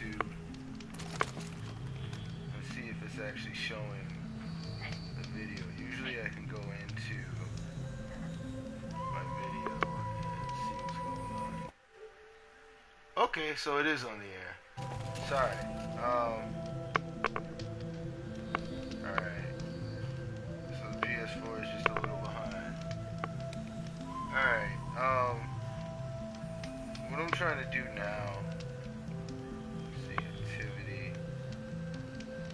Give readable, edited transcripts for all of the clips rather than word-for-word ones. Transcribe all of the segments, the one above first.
YouTube and see if it's actually showing the video. Usually I can go into my video and see what's going on. Okay, so it is on the air. Sorry. Alright. So the PS4 is just a little behind. Alright, what I'm trying to do now, let's see, activity,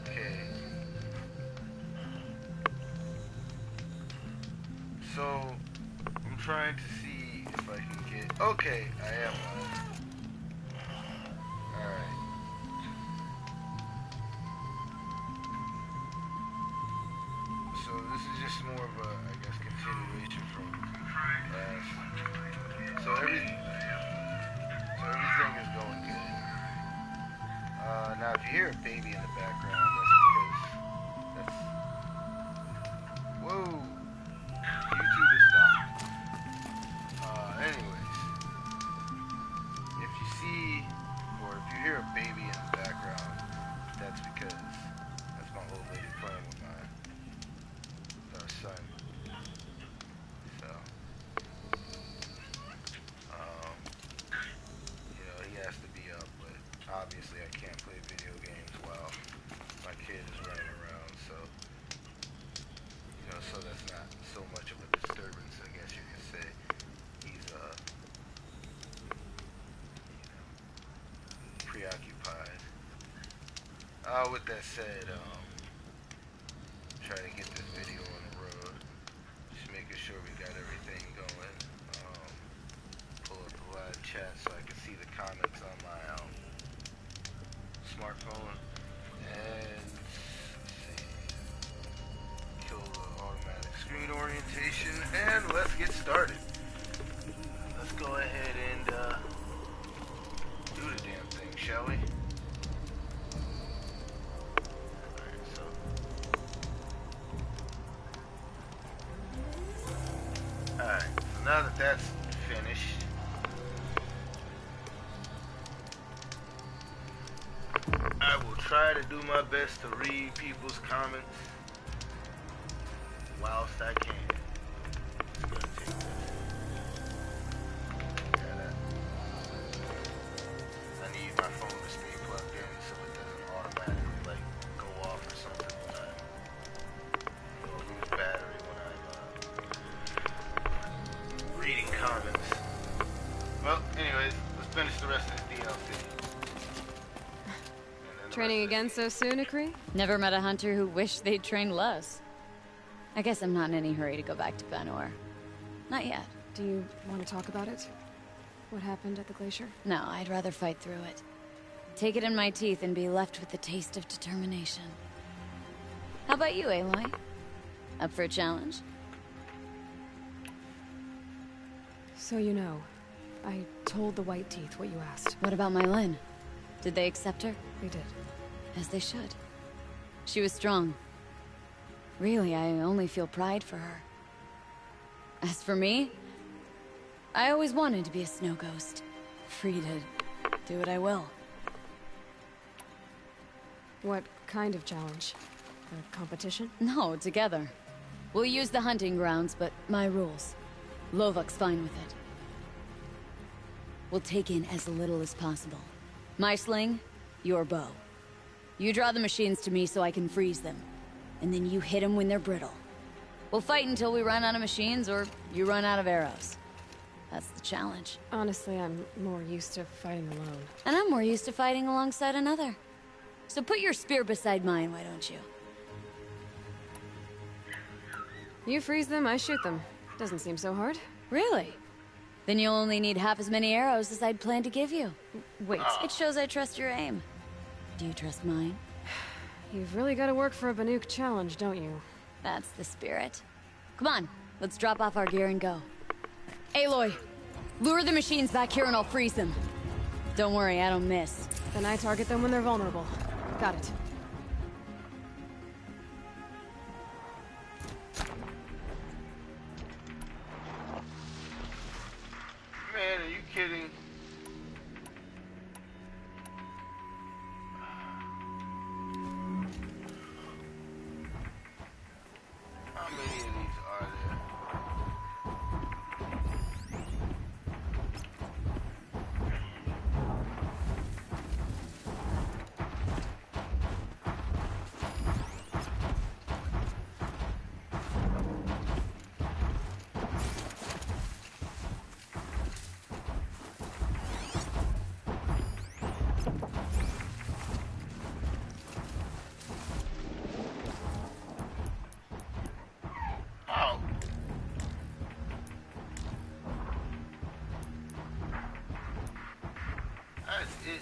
okay, so I'm trying to see if I can get, okay, I am live. Alright. So this is just more of a, I guess, continuation from last. So everything is going good. Now if you hear a baby in the background, that's whoa, YouTube is stopped. Anyways, if you see, or if you hear a baby in the background, that's because that's my old lady playing with our son. So, you know, he has to be up, but obviously I can't play video games while my kid is running around, so, you know, so that's not so much of a disturbance, I guess you could say. He's, you know, preoccupied. With that said, try to get this video on the road. Just making sure we got everything going. Pull up the live chat so I can see the comments on my smartphone. And let's see. Kill the automatic screen orientation and let's get started. Let's go ahead and do the damn thing, shall we? Alright, so now that that's finished, I will try to do my best to read people's comments whilst I can. It's gonna take this. I need my phone to stay plugged in so it doesn't automatically like go off or something when I lose battery when I'm reading comments. Well, anyways, let's finish the rest of this DLC. Training again so soon, Akri? Never met a hunter who wished they'd trained less. I guess I'm not in any hurry to go back to Vanor. Not yet. Do you want to talk about it? What happened at the glacier? No, I'd rather fight through it. Take it in my teeth and be left with the taste of determination. How about you, Aloy? Up for a challenge? So you know, I told the White Teeth what you asked. What about Mylin? Did they accept her? They did. As they should. She was strong. Really, I only feel pride for her. As for me, I always wanted to be a snow ghost. Free to do what I will. What kind of challenge? A competition? No, together. We'll use the hunting grounds, but my rules. Lovok's fine with it. We'll take in as little as possible. My sling, your bow. You draw the machines to me so I can freeze them. And then you hit them when they're brittle. We'll fight until we run out of machines or you run out of arrows. That's the challenge. Honestly, I'm more used to fighting alone. And I'm more used to fighting alongside another. So put your spear beside mine, why don't you? You freeze them, I shoot them. Doesn't seem so hard. Really? Then you'll only need half as many arrows as I'd planned to give you. Wait. It shows I trust your aim. Do you trust mine? You've really got to work for a Banuk challenge, don't you? That's the spirit. Come on, let's drop off our gear and go. Aloy, lure the machines back here and I'll freeze them. Don't worry, I don't miss. Then I target them when they're vulnerable. Got it. Man, are you kidding? besides it.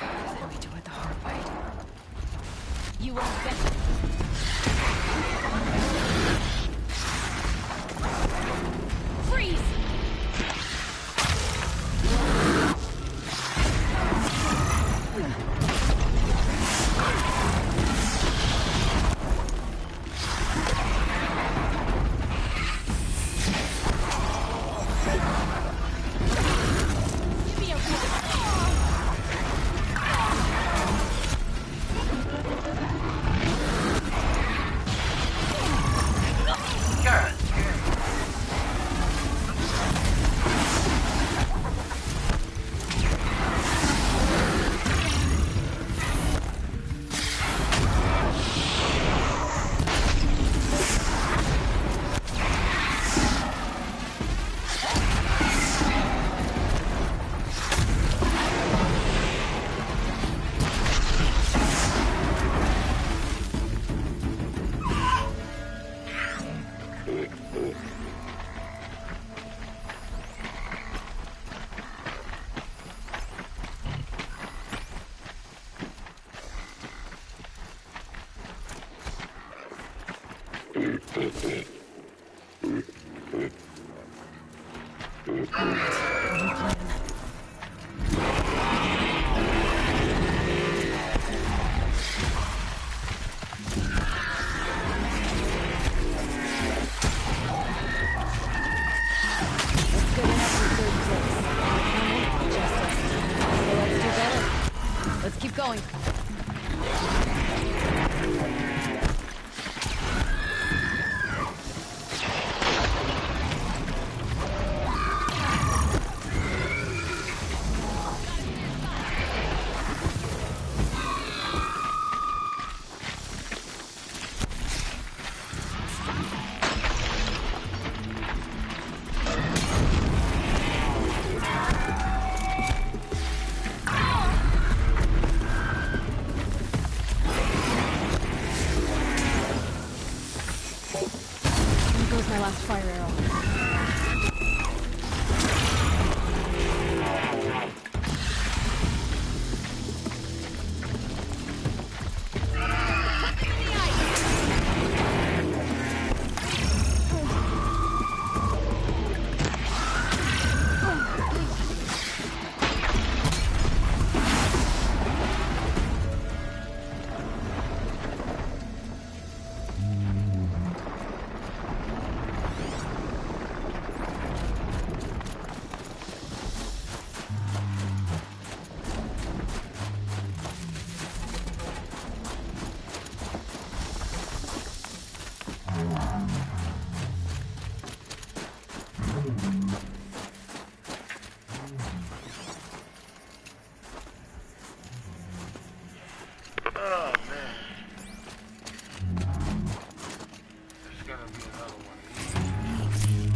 Then we do it the hard way. You won't get freeze! Give me a God damn. Let's keep going. Here goes my last fire arrow. Oh man. There's gonna be another one of these.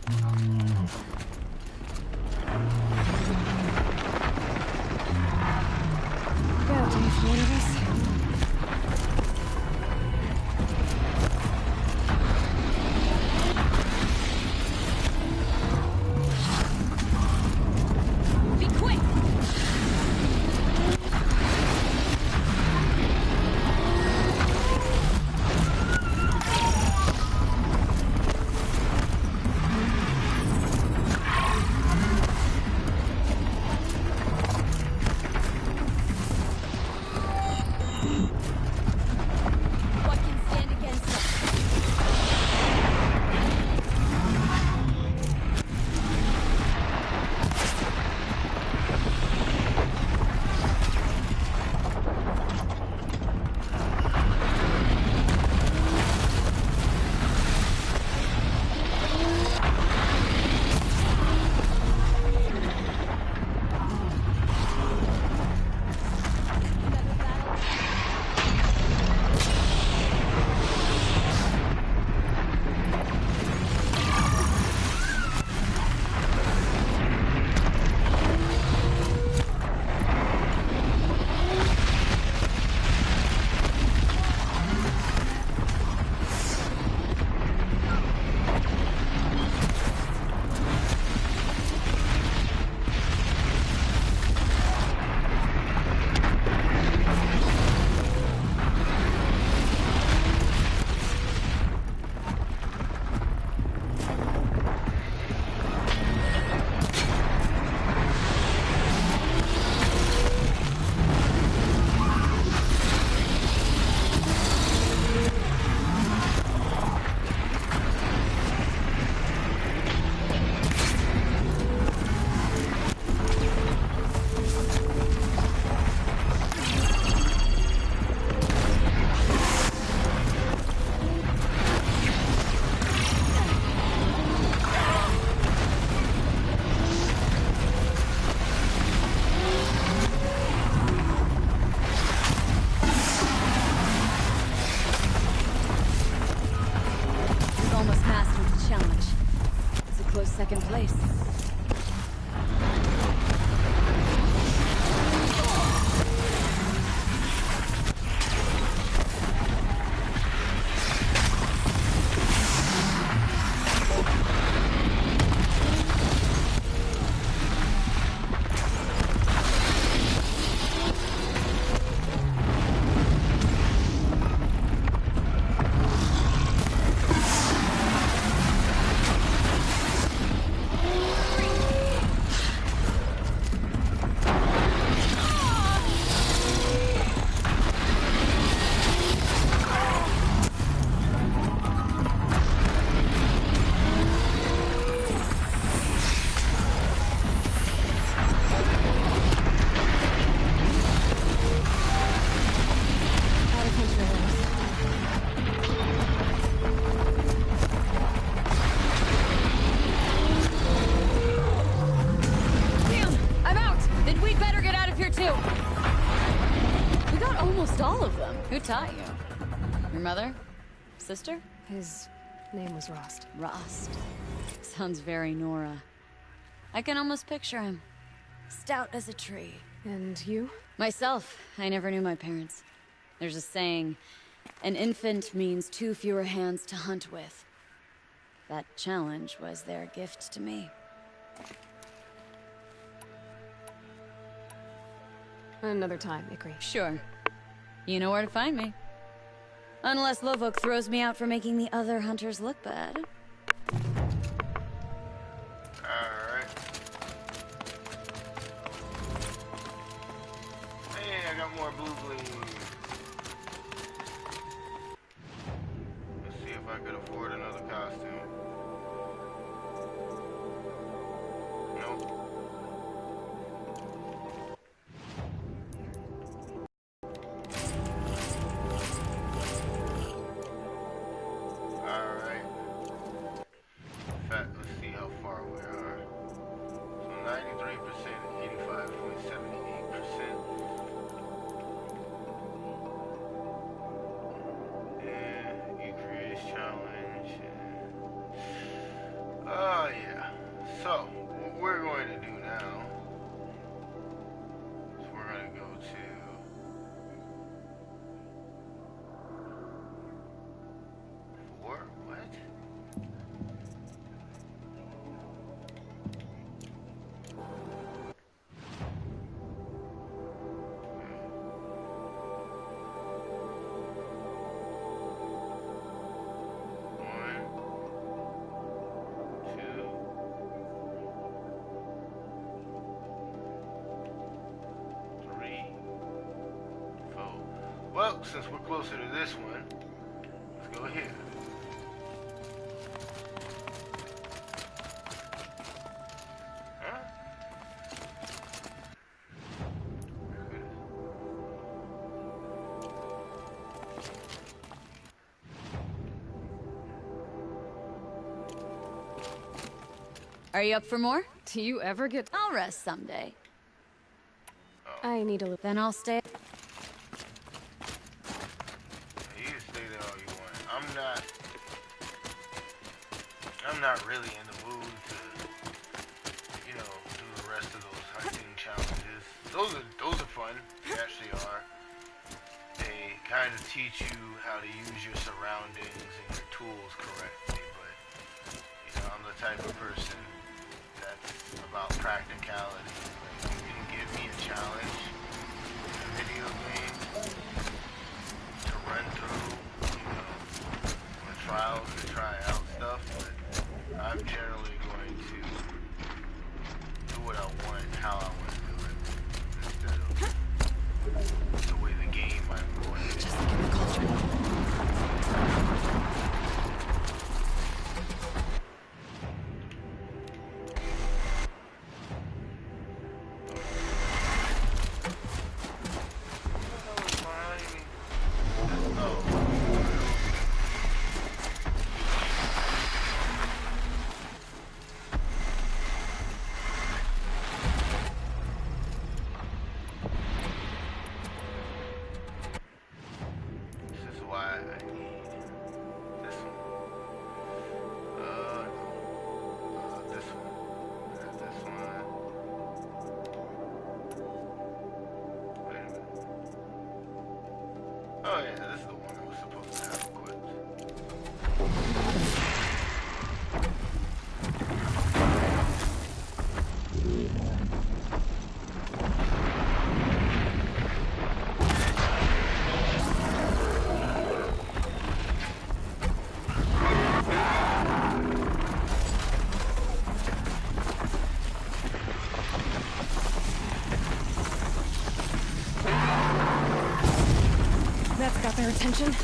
Gotta taste one of us. Be quick! What can stand against us? We've almost mastered the challenge. It's a close second place. Out of control. Damn! I'm out! Then we'd better get out of here too! We got almost all of them. Who taught you? Your mother? Sister? His name was Rost. Rost. Sounds very Nora. I can almost picture him. Stout as a tree. And you? Myself, I never knew my parents. There's a saying, an infant means 2 fewer hands to hunt with. That challenge was their gift to me. Another time, Ikri. Sure. You know where to find me. Unless Lovok throws me out for making the other hunters look bad. Alright. Hey, I got more blue bleeds. Let's see if I could afford another costume. Nope. Alright. In fact, let's see how far we are. So 93%, 85.78%. And you create challenge. we're going to do now is we're going to go to four. What? Well, since we're closer to this one, let's go here. Huh? Are you up for more? Do you ever get... I'll rest someday. I need a little... Then I'll stay. You can stay there all you want. I'm not really in the mood to, you know, do the rest of those hunting challenges. Those are fun. They actually are. They kind of teach you how to use your surroundings and your tools correctly, but, you know, I'm the type of person that's about practicality. Like, you can give me a challenge in a video game to run through, you know, the trials to try out stuff, but I'm generally going to do what I want, how I want to do it, instead of the way the game I'm going to. Just like in the culture. Oh yeah, this is the one I was supposed to have equipped. That's got their attention.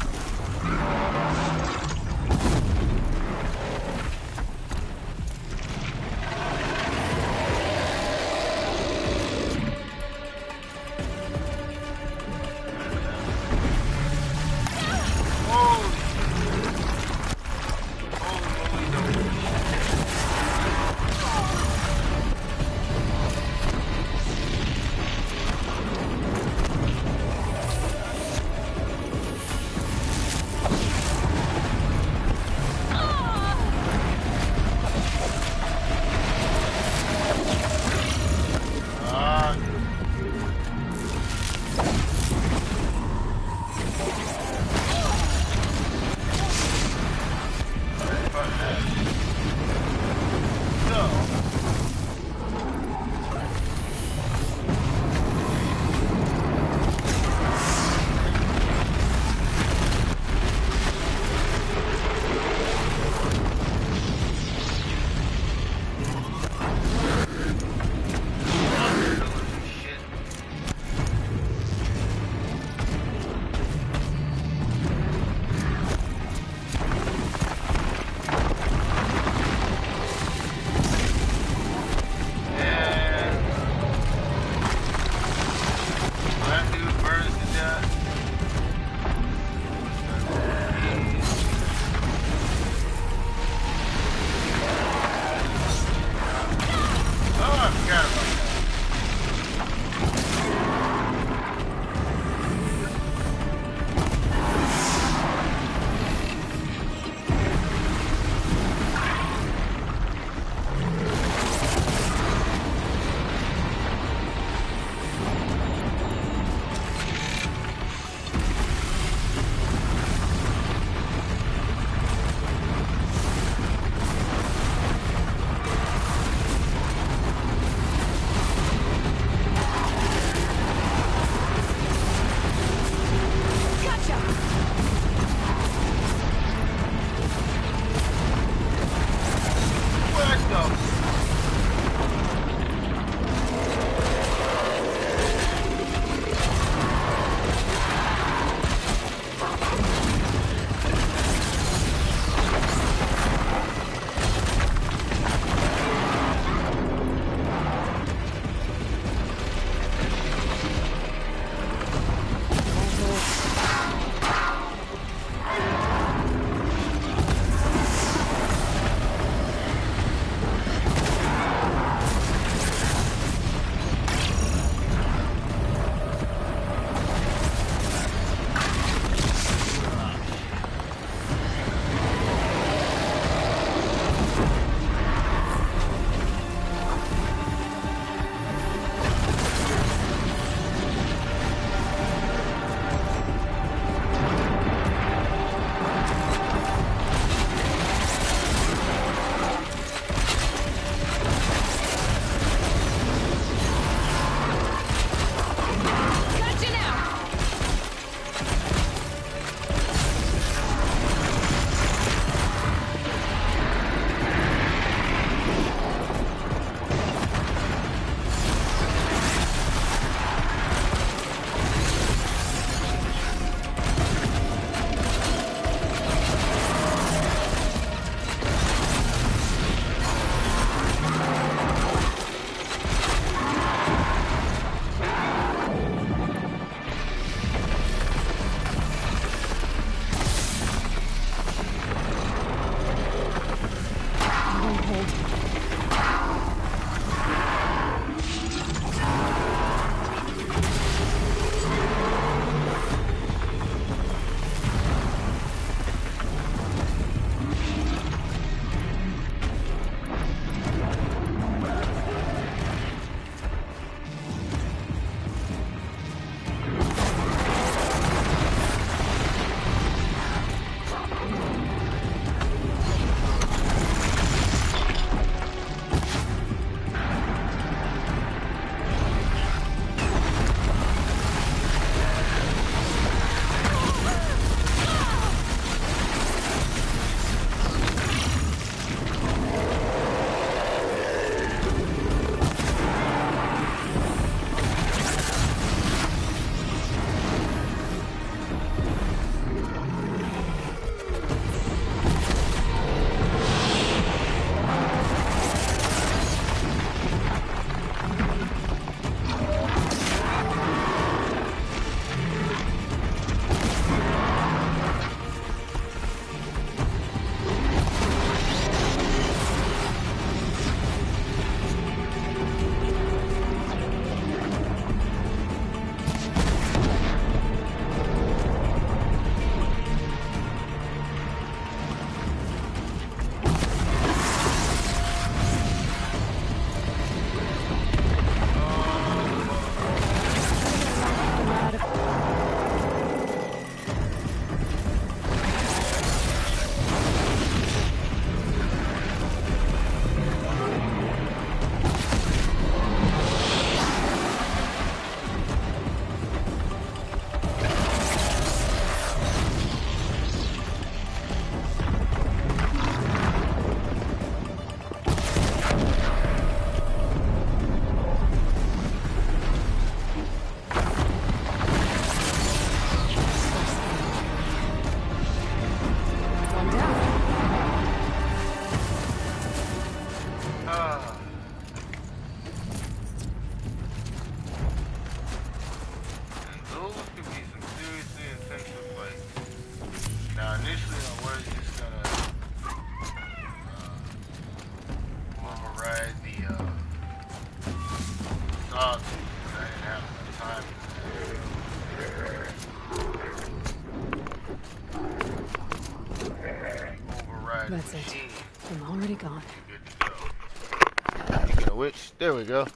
fire the That's it. machine. I'm already gone. You're good to go. Speaking of which, there we go.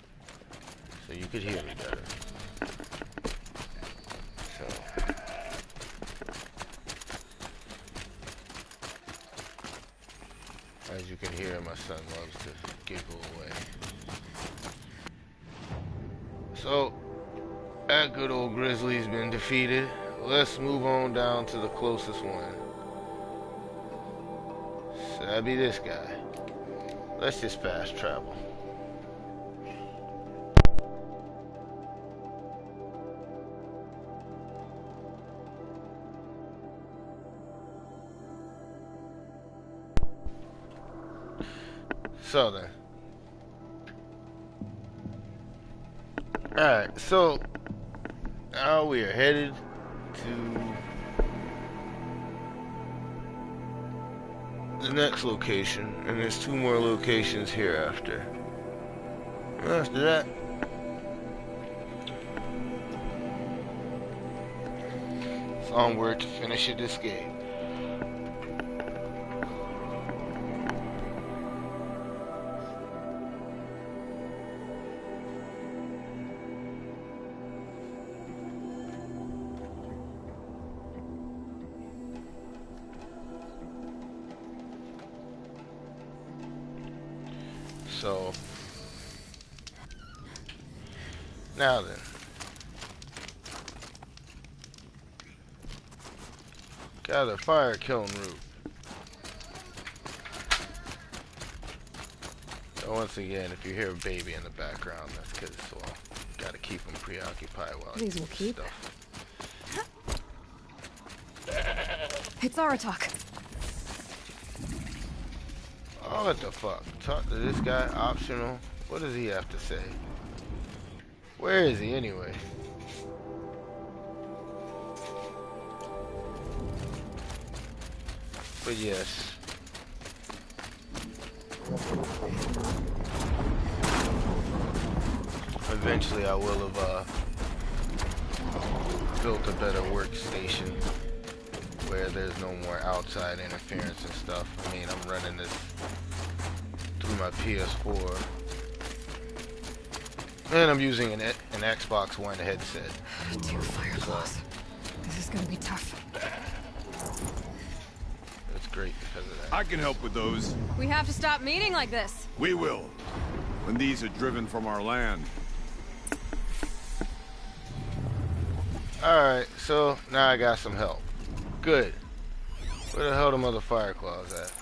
So you could hear me better. So. As you can hear, my son loves to giggle away. So, that good old grizzly's been defeated. Let's move on down to the closest one. So that'd be this guy. Let's just fast travel. So then. Alright, so now we are headed to the next location, and there's 2 more locations hereafter. And after that, it's onward to finish this game. So, now then, got a fire kiln root. So once again, if you hear a baby in the background, that's because, well, gotta keep them preoccupied while I These do will keep. stuff. It's Aratak. Oh, what the fuck? Talk to this guy, optional. What does he have to say? Where is he anyway? But yes. Eventually I will have built a better workstation where there's no more outside interference and stuff. I mean, I'm running this through my PS4. And I'm using an Xbox One headset. 2 fire claws. This is gonna be tough. It's great because of that. I can help with those. We have to stop meeting like this. We will. When these are driven from our land. Alright, so now I got some help. Good. Where the hell the mother fire claws at?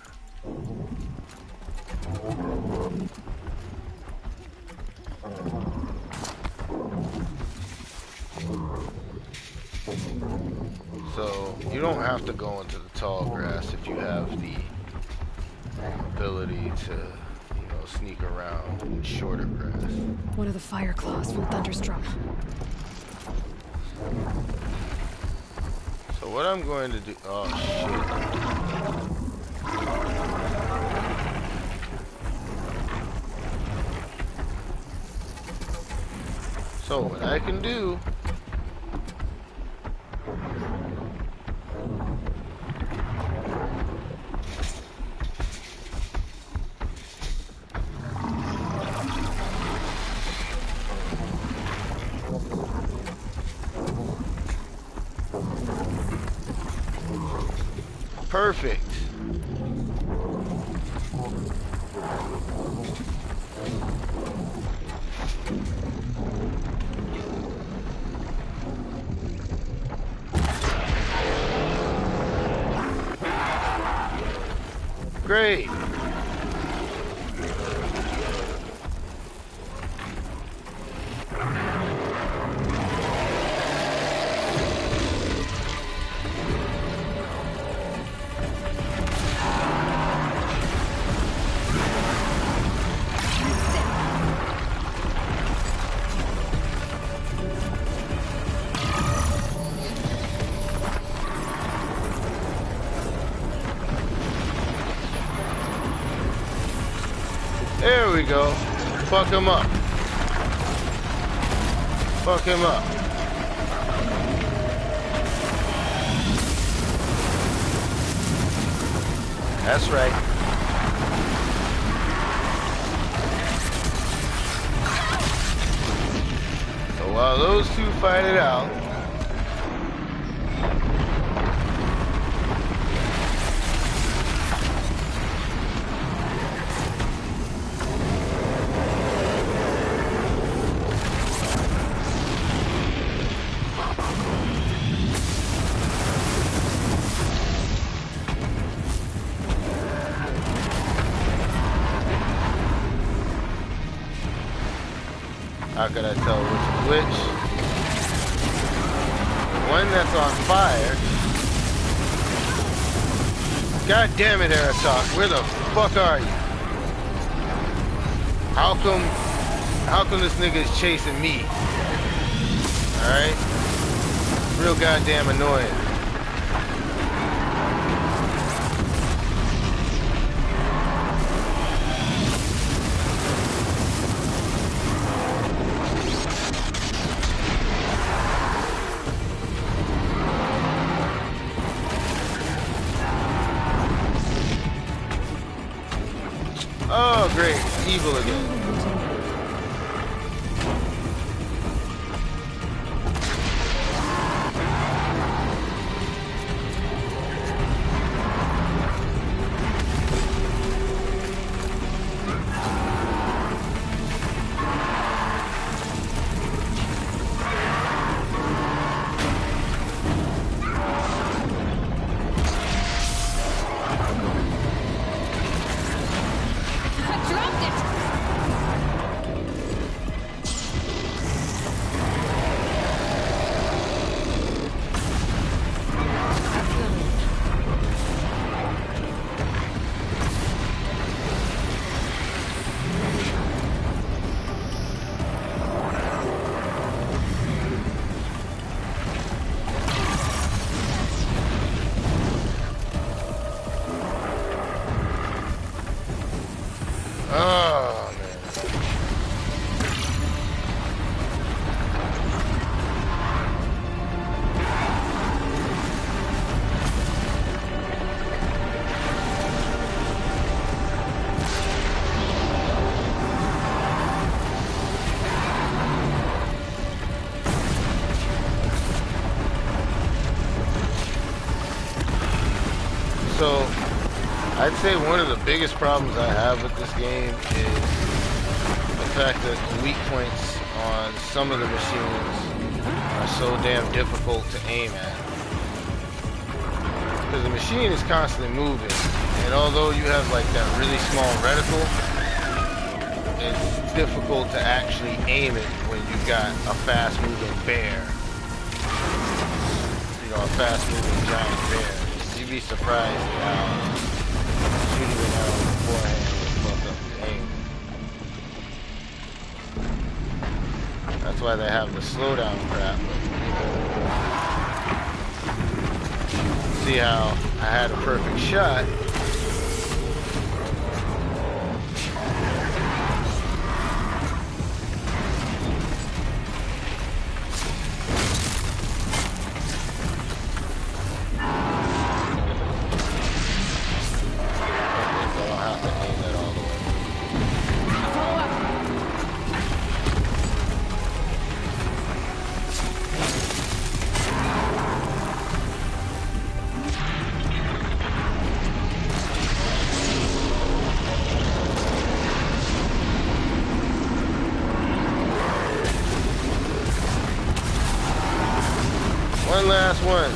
So you don't have to go into the tall grass if you have the ability to, you know, sneak around in shorter grass. One of the fire claws from Thunderstrom. So what I'm going to do, oh shit. So what I can do perfect. Great. There we go. Fuck him up. Fuck him up. That's right. So while those two fight it out, how could I tell which is which? The one that's on fire. God damn it, Aratok, where the fuck are you? How come this nigga is chasing me? Alright? Real goddamn annoying. Oh, great. Evil again. Oh, man. So, I'd say one of the biggest problems I have with this game is the fact that the weak points on some of the machines are so damn difficult to aim at. Because the machine is constantly moving, and although you have like that really small reticle, it's difficult to actually aim it when you've got a fast-moving bear. You know, a fast-moving giant bear. You'd be surprised at how shooting it out beforehand will fuck up the aim. That's why they have the slowdown crap. See how I had a perfect shot. One last one.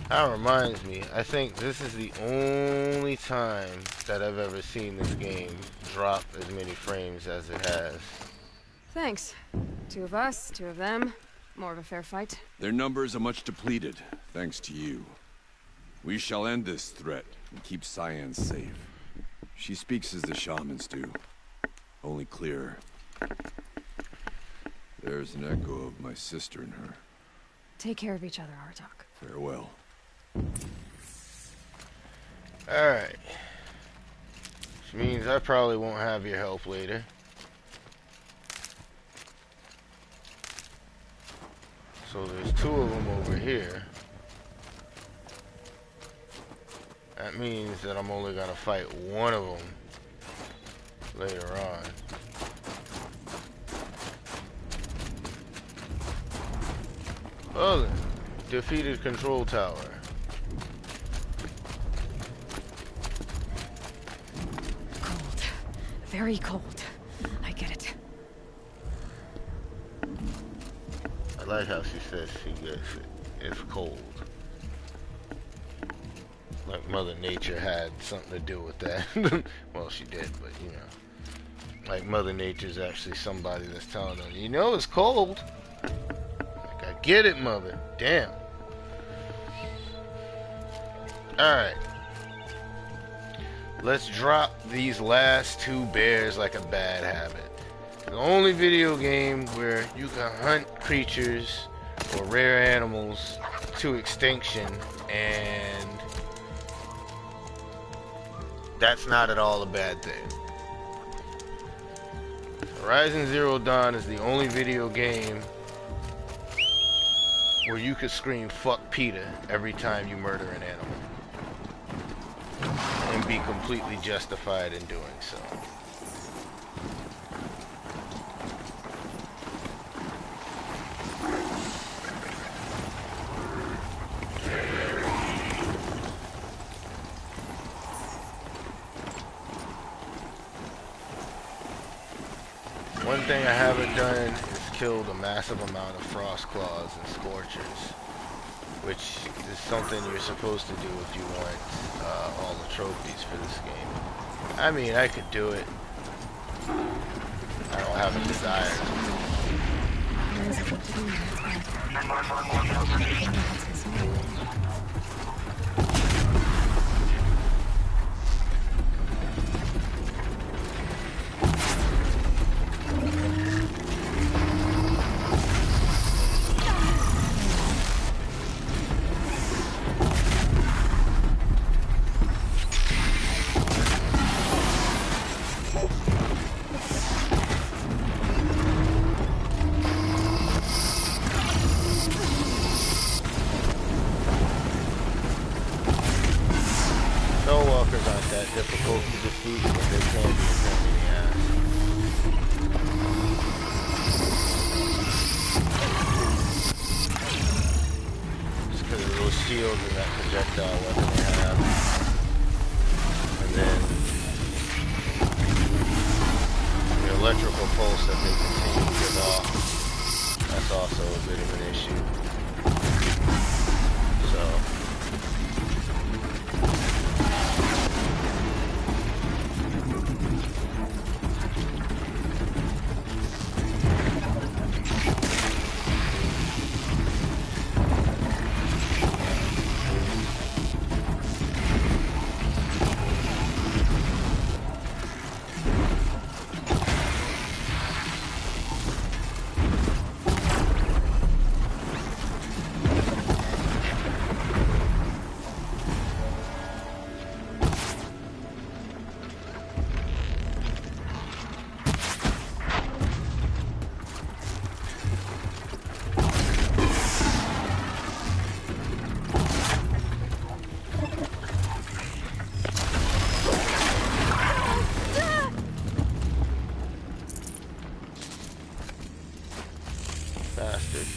That reminds me, I think this is the only time that I've ever seen this game drop as many frames as it has. Thanks. 2 of us, 2 of them. More of a fair fight. Their numbers are much depleted, thanks to you. We shall end this threat and keep Cyan safe. She speaks as the shamans do, only clearer. There's an echo of my sister in her. Take care of each other, Artok. Farewell. Alright. Which means I probably won't have your help later. So there's two of them over here. That means that I'm only gonna fight one of them later on. Oh, defeated control tower. Cold. Very cold. I get it. I like how she says she gets it. It's cold. Like Mother Nature had something to do with that. Well, she did, but you know. Like Mother Nature's actually somebody that's telling them, you know it's cold. Like, I get it, Mother. Damn. Alright. Let's drop these last two bears like a bad habit. The only video game where you can hunt creatures or rare animals to extinction, and that's not at all a bad thing. Horizon Zero Dawn is the only video game where you could scream "fuck PETA" every time you murder an animal and be completely justified in doing so. One thing I haven't done is killed a massive amount of frost claws and scorchers, which is something you're supposed to do if you want all the trophies for this game. I mean, I could do it. I don't have a desire difficult to defeat, but they can be a pain in the ass. Just because of those shields and that projectile weapon they have. And then the electrical pulse that they continue to give off. That's also a bit of an issue. So bastard.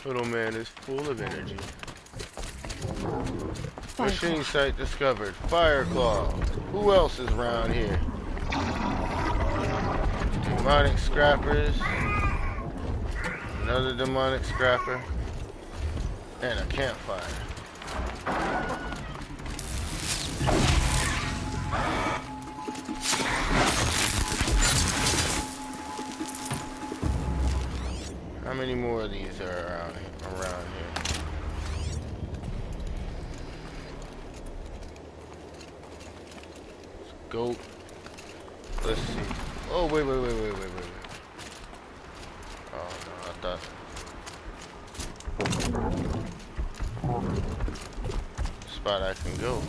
Little man is full of energy. Fire Machine claw. site discovered. Fire claw. Who else is around here? Demonic scrappers. Another demonic scrapper. And a campfire. How many more of these are around here? Goat. Let's see. Oh, wait. Oh, no, I thought... spot I can go.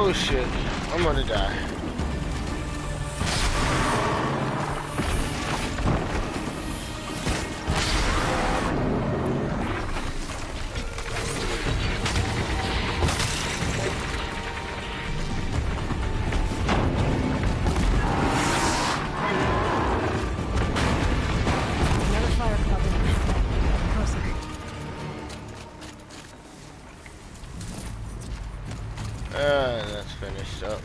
Oh shit, I'm gonna die. Another fire club in there. Closer. That's finished up.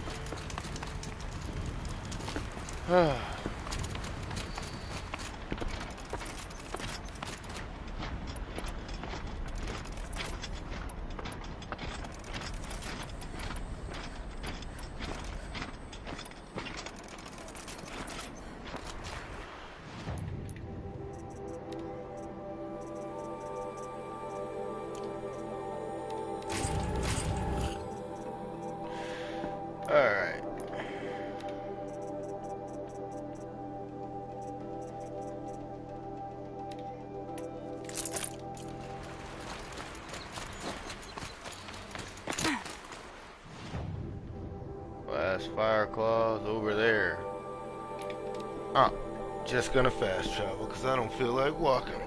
Alright. Last fire claws over there. Oh, just gonna fast travel because I don't feel like walking.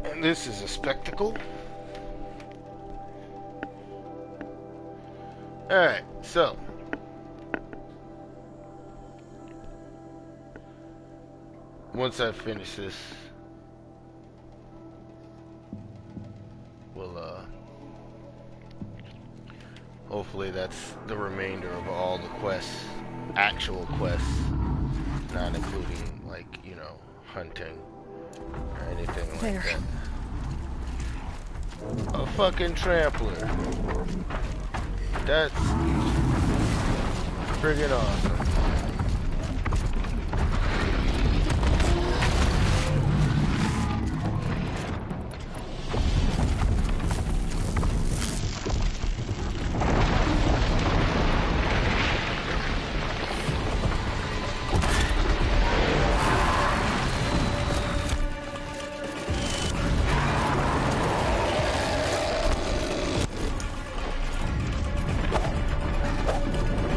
And this is a spectacle. Alright, so once I finish this, we'll hopefully that's the remainder of all the quests, actual quests, not including like, you know, hunting or anything like There. that. A fucking trampler. That's friggin' awesome.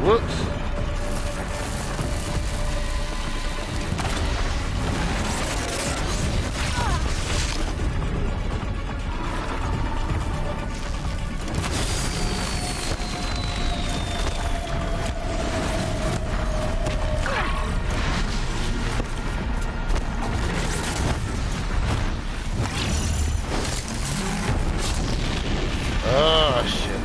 Whoops. Oh, shit.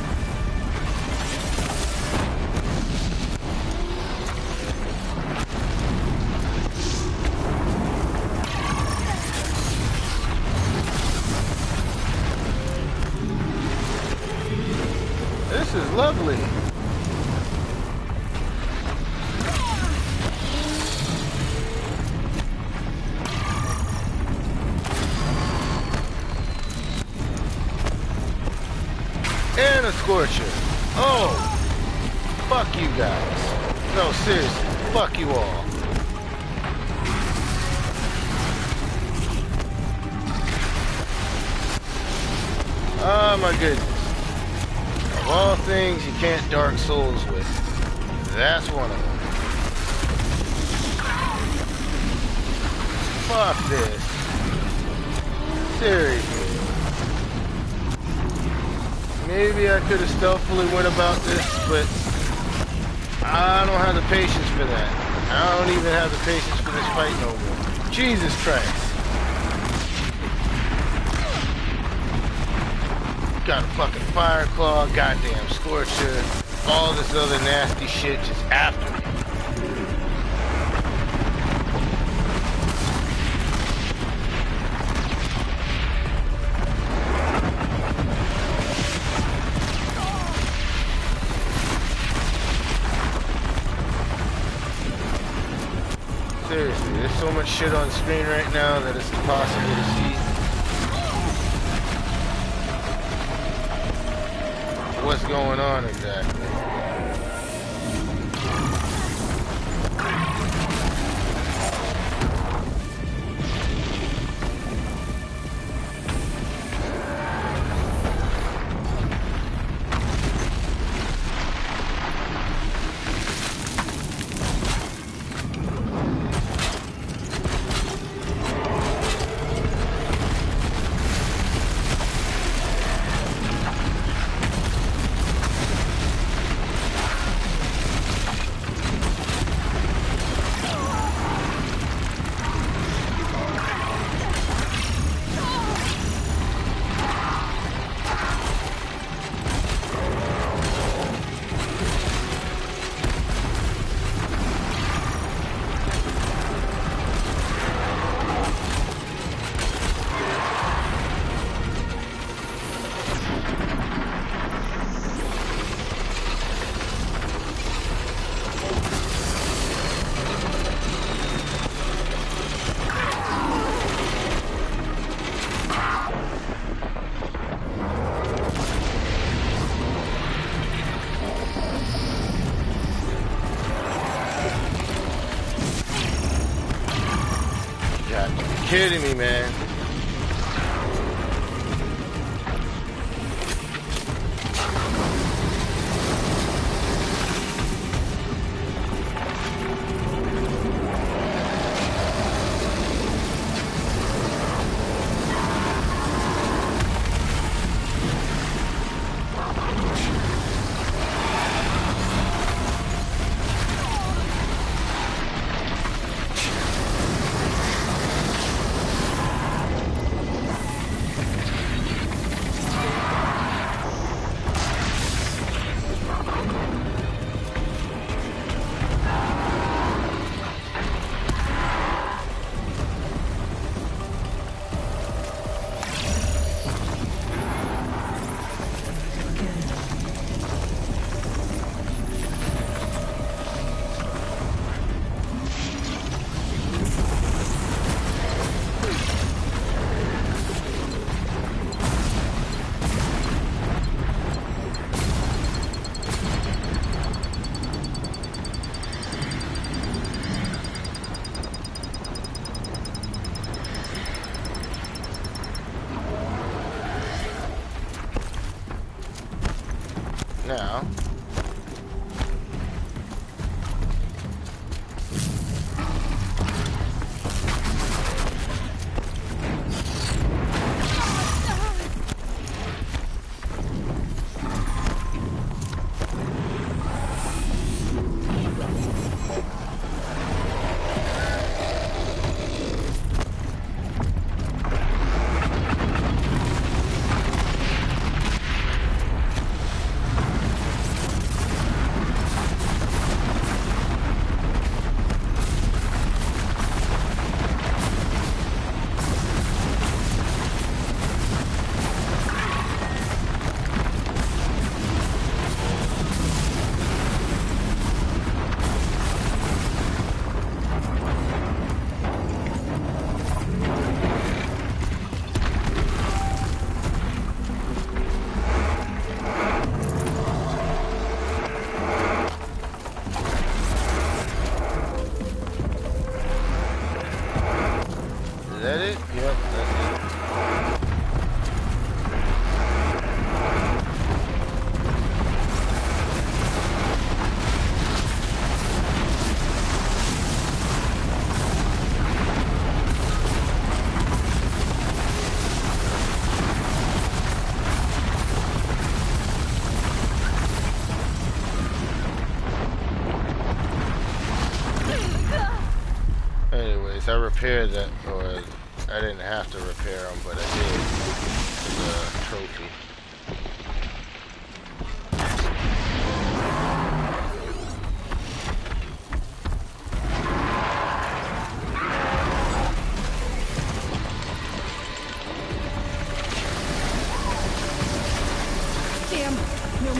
This is lovely. And a scorcher. Oh, fuck you guys. No, seriously, fuck you all. Oh my goodness. Of all things you can't Dark Souls with, that's one of them. Fuck this. Seriously. Maybe I could have stealthily went about this, but I don't have the patience for that. I don't even have the patience for this fight no more. Jesus Christ. Got a fucking fire claw, goddamn scorcher, all this other nasty shit just after me. Seriously, there's so much shit on screen right now that it's impossible to see what's going on exactly. kidding me, man. Now, is that it? Yep, that's it. Anyways, I repaired that, or I didn't have to repair them, but I did. It's a trophy. Damn. No.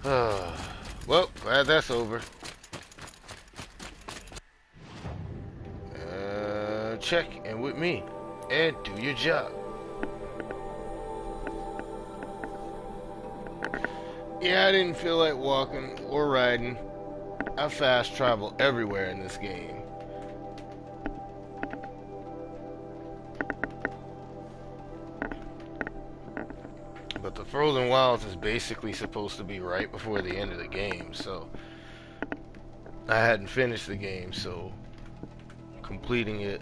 Well, glad that's over. Check in with me and do your job. Yeah, I didn't feel like walking or riding. I fast travel everywhere in this game. But the Frozen Wilds is basically supposed to be right before the end of the game, so I hadn't finished the game, so completing it,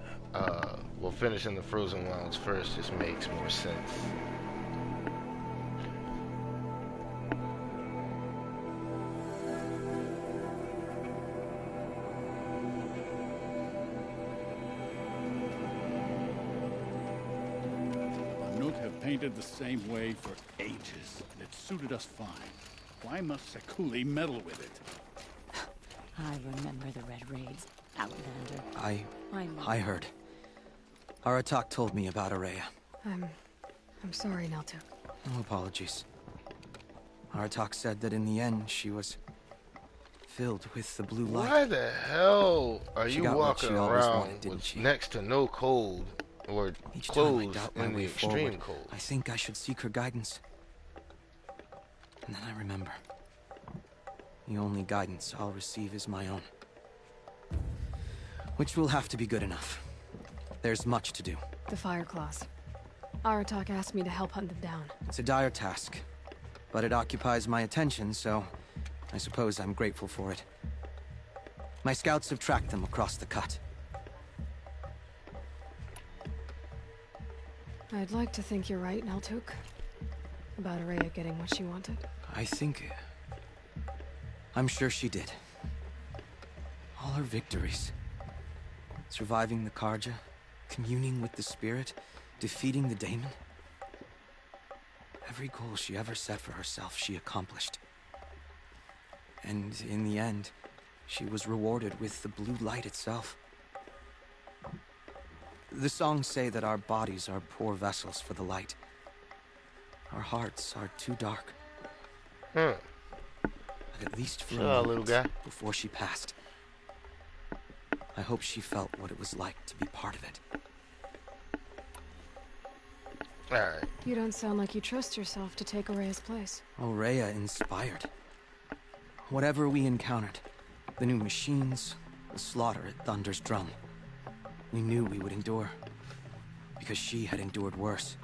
well, finishing the Frozen Wilds first just makes more sense. Painted the same way for ages, and it suited us fine. Why must Sekuli meddle with it? I remember the Red Raids, Outlander. I heard. Aratak told me about Araya. I'm sorry, Neltu. No apologies. Aratak said that in the end she was filled with the blue light. Why the hell are She you got what walking she always around wanted, didn't with she? next to no cold or Each time I clothes doubt my in the way extreme forward, cold? I think I should seek her guidance. And then I remember. The only guidance I'll receive is my own. Which will have to be good enough. There's much to do. The Fire Claws. Aratak asked me to help hunt them down. It's a dire task, but it occupies my attention, so I suppose I'm grateful for it. My scouts have tracked them across the cut. I'd like to think you're right, Neltuk. About Araya getting what she wanted. I'm sure she did. All her victories. Surviving the Karja, communing with the spirit, defeating the daemon. Every goal she ever set for herself, she accomplished. And in the end, she was rewarded with the blue light itself. The songs say that our bodies are poor vessels for the light. Our hearts are too dark. But at least for a moment, little guy. before she passed, I hope she felt what it was like to be part of it. Alright. You don't sound like you trust yourself to take Araya's place. Rhea inspired. Whatever we encountered, the new machines, the slaughter at Thunder's Drum, we knew we would endure, because she had endured worse.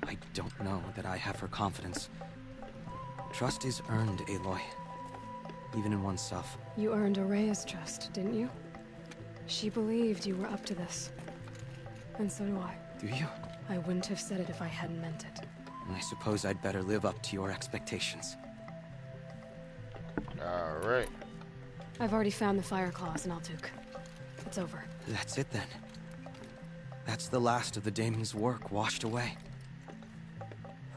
I don't know that I have her confidence. Trust is earned, Aloy. Even in oneself. You earned Araya's trust, didn't you? She believed you were up to this. And so do I. Do you? I wouldn't have said it if I hadn't meant it. I suppose I'd better live up to your expectations. Alright. I've already found the Fire Claws in Altuk. It's over. That's it then. That's the last of the daemon's work washed away.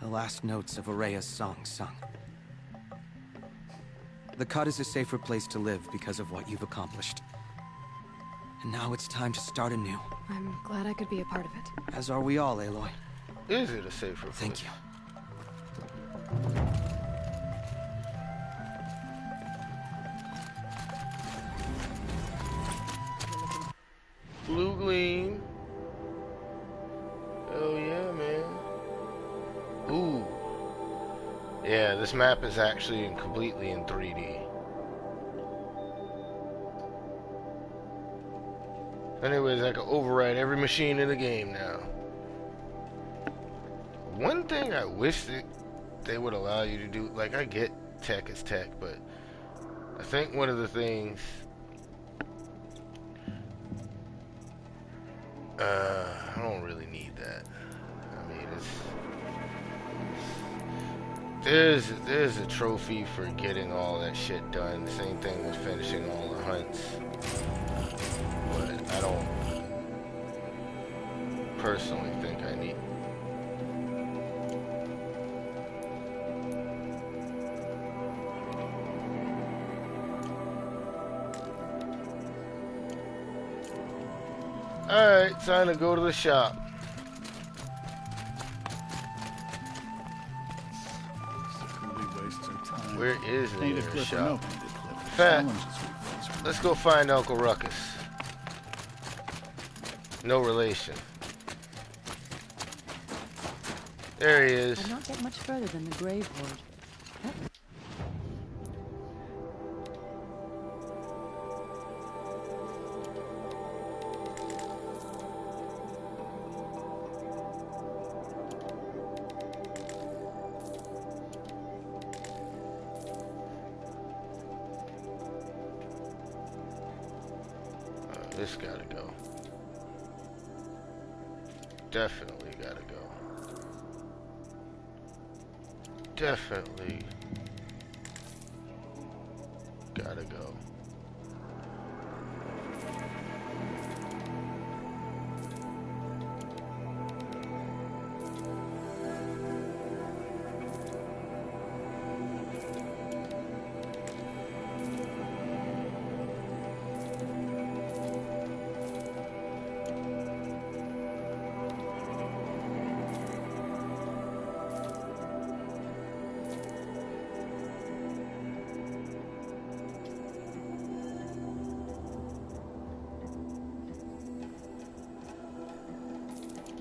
The last notes of Araya's song sung. The cut is a safer place to live because of what you've accomplished. And now it's time to start anew. I'm glad I could be a part of it. As are we all, Aloy. Is it a safer place? Thank you. Blue Gleam. Oh yeah, man. Ooh. Yeah, this map is actually completely in 3D. Anyways, I can override every machine in the game now. One thing I wish that they would allow you to do, like, I get tech is tech, but I think one of the things I don't really need that. I mean, there's a trophy for getting all that shit done. Same thing with finishing all the hunts. But I don't personally think I need. Alright, time to go to the shop. Where is the Painted nearest clip or shop? no painted clip? Fat. Someone's a sweet face. Let's go find Uncle Ruckus. No relation. There he is. I'd not get much further than the grave hoard. This gotta go. Definitely gotta go. Definitely gotta go.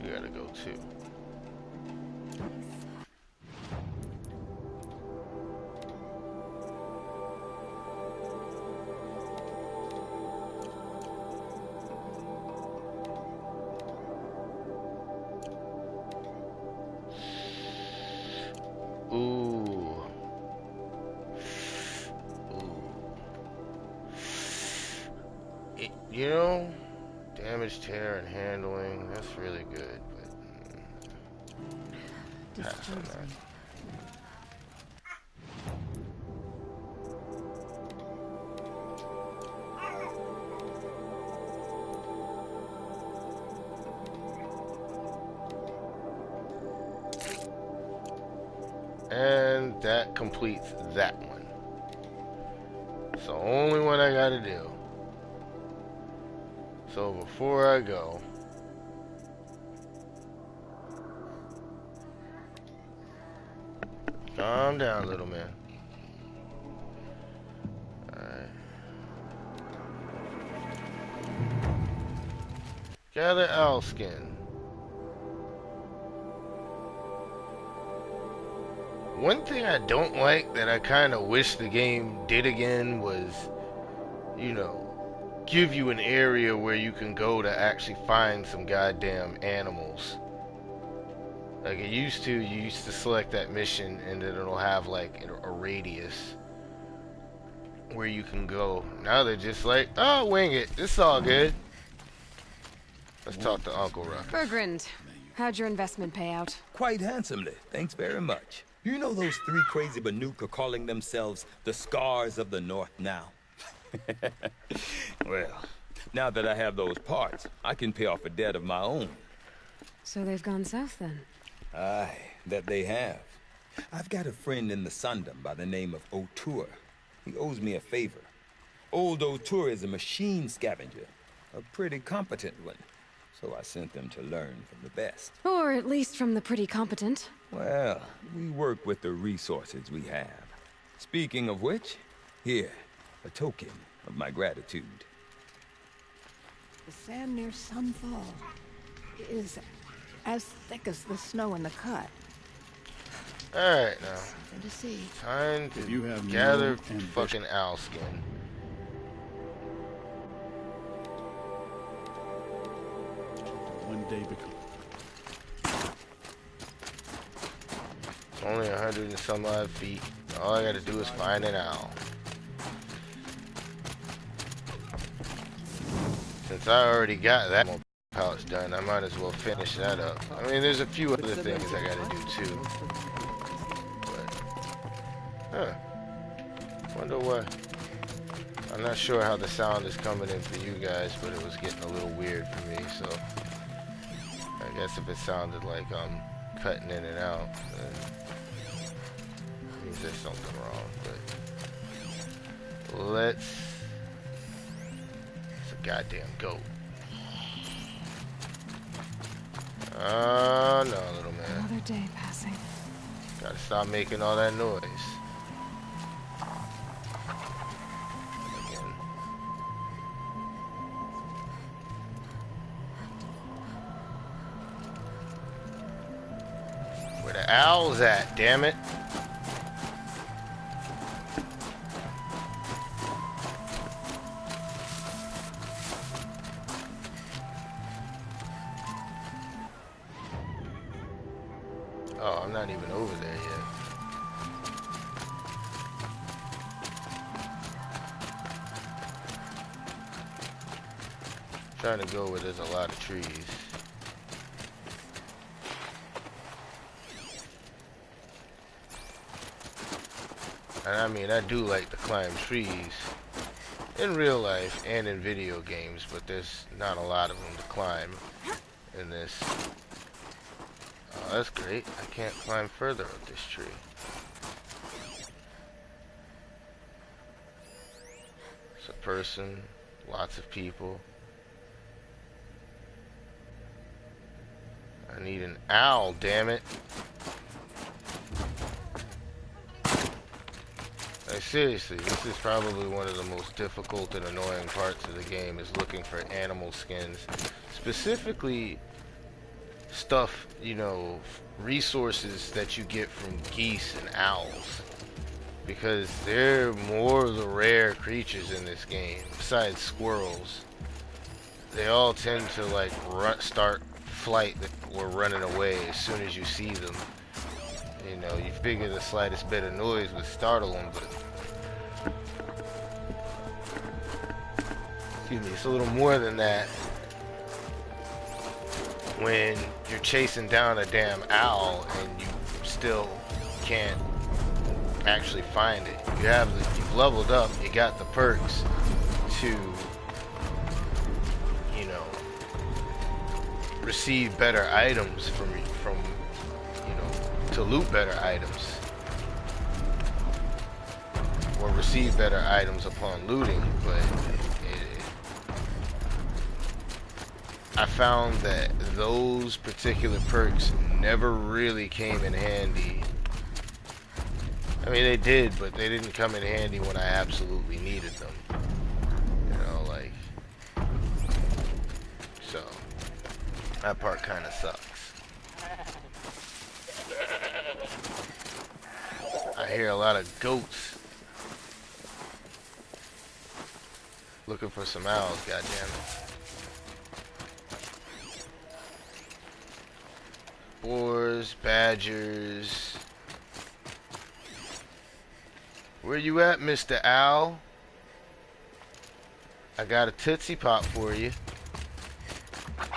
You gotta go too. Ooh. You know, damage, tear, and handling, that's really good, but pass on that. And that completes that one. It's the only one I gotta do. So before I go, calm down, little man. Alright. Gather owl skin. One thing I don't like that I kind of wish the game did again was, you know, give you an area where you can go to actually find some goddamn animals. Like it used to, you used to select that mission and then it'll have like a radius where you can go. Now they're just like, oh, wing it. It's all good. Let's talk to Uncle Ruckus. Bergrand, how'd your investment pay out? Quite handsomely, thanks very much. You know those three crazy Banuka calling themselves the Scars of the North now? Well, now that I have those parts, I can pay off a debt of my own. So they've gone south then? Aye, that they have. I've got a friend in the Sundom by the name of O'Toole. He owes me a favor. Old O'Toole is a machine scavenger, a pretty competent one. So I sent them to learn from the best. Or at least from the pretty competent. Well, we work with the resources we have. Speaking of which, here, a token of my gratitude. The sand near Sunfall is as thick as the snow in the cut. Alright now. Something to see. Time to You have gather no ambition. fucking owl skin. One day become. It's only 100 and some odd feet. All I gotta do is find an owl. Since I already got that pouch done, I might as well finish that up. I mean, there's a few other things I gotta do too. But, huh. Wonder what. I'm not sure how the sound is coming in for you guys, but it was getting a little weird for me, so. I guess if it sounded like I'm cutting in and out, then it means there's something wrong, but let's... It's a goddamn goat. Oh no, little man. Another day passing. Gotta stop making all that noise. owls at, damn it? Oh, I'm not even over there yet. Trying to go where there's a lot of trees. And I mean, I do like to climb trees in real life and in video games, but there's not a lot of them to climb in this. Oh, that's great. I can't climb further up this tree. It's a person, lots of people. I need an owl, damn it. Like, seriously, this is probably one of the most difficult and annoying parts of the game, is looking for animal skins. Specifically, stuff, you know, resources that you get from geese and owls. Because they're more of the rare creatures in this game, besides squirrels. They all tend to, like, start flight or running away as soon as you see them. You know, you figure the slightest bit of noise would startle them, but excuse me, it's a little more than that when you're chasing down a damn owl and you still can't actually find it. You've leveled up, you got the perks to, you know, receive better items from you know, to loot better items or receive better items upon looting, but I found that those particular perks never really came in handy. I mean, they did, but they didn't come in handy when I absolutely needed them. You know, like, so that part kind of sucks. I hear a lot of goats looking for some owls, goddammit. Boars, badgers. Where you at, Mr. Owl? I got a Tootsie Pop for you. I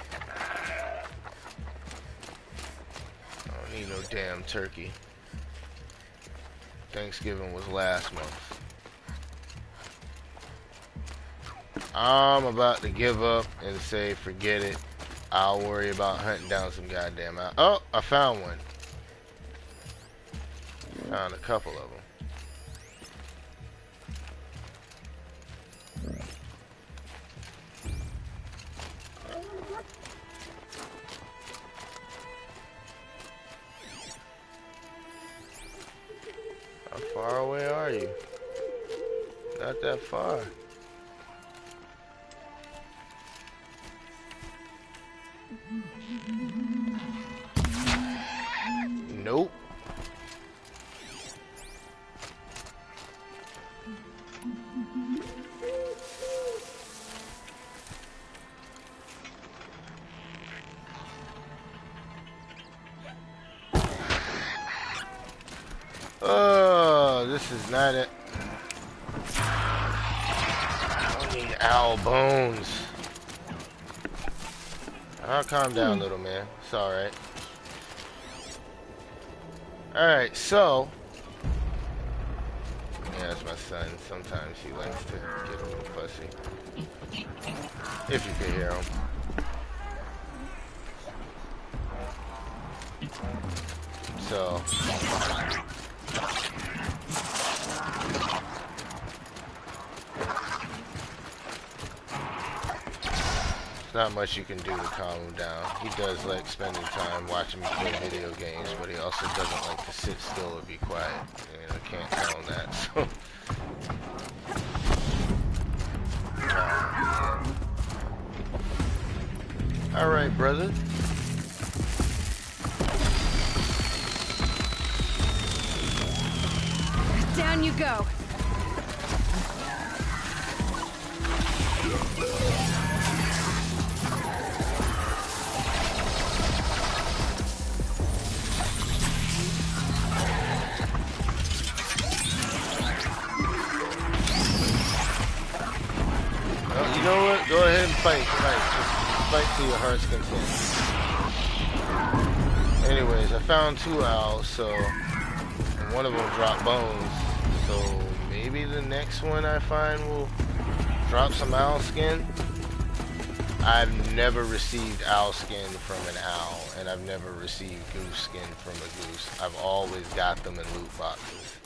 don't need no damn turkey. Thanksgiving was last month. I'm about to give up and say forget it. I'll worry about hunting down some goddamn owls. Oh, I found one. Found a couple of them. How far away are you? Not that far. Nope. Oh, this is not it. I need owl bones. I'll calm down, little man. It's alright. Alright, so. Yeah, that's my son. Sometimes he likes to get a little fussy. If you can hear him. So. Not much you can do to calm him down. He does like spending time watching me play video games, but he also doesn't like to sit still or be quiet. And I can't tell him that, so. Alright, brother. Down you go. You know what? Go ahead and fight. Just fight to your heart's content. Anyways, I found 2 owls, so and one of them dropped bones. So maybe the next one I find will drop some owl skin. I've never received owl skin from an owl, and I've never received goose skin from a goose. I've always got them in loot boxes.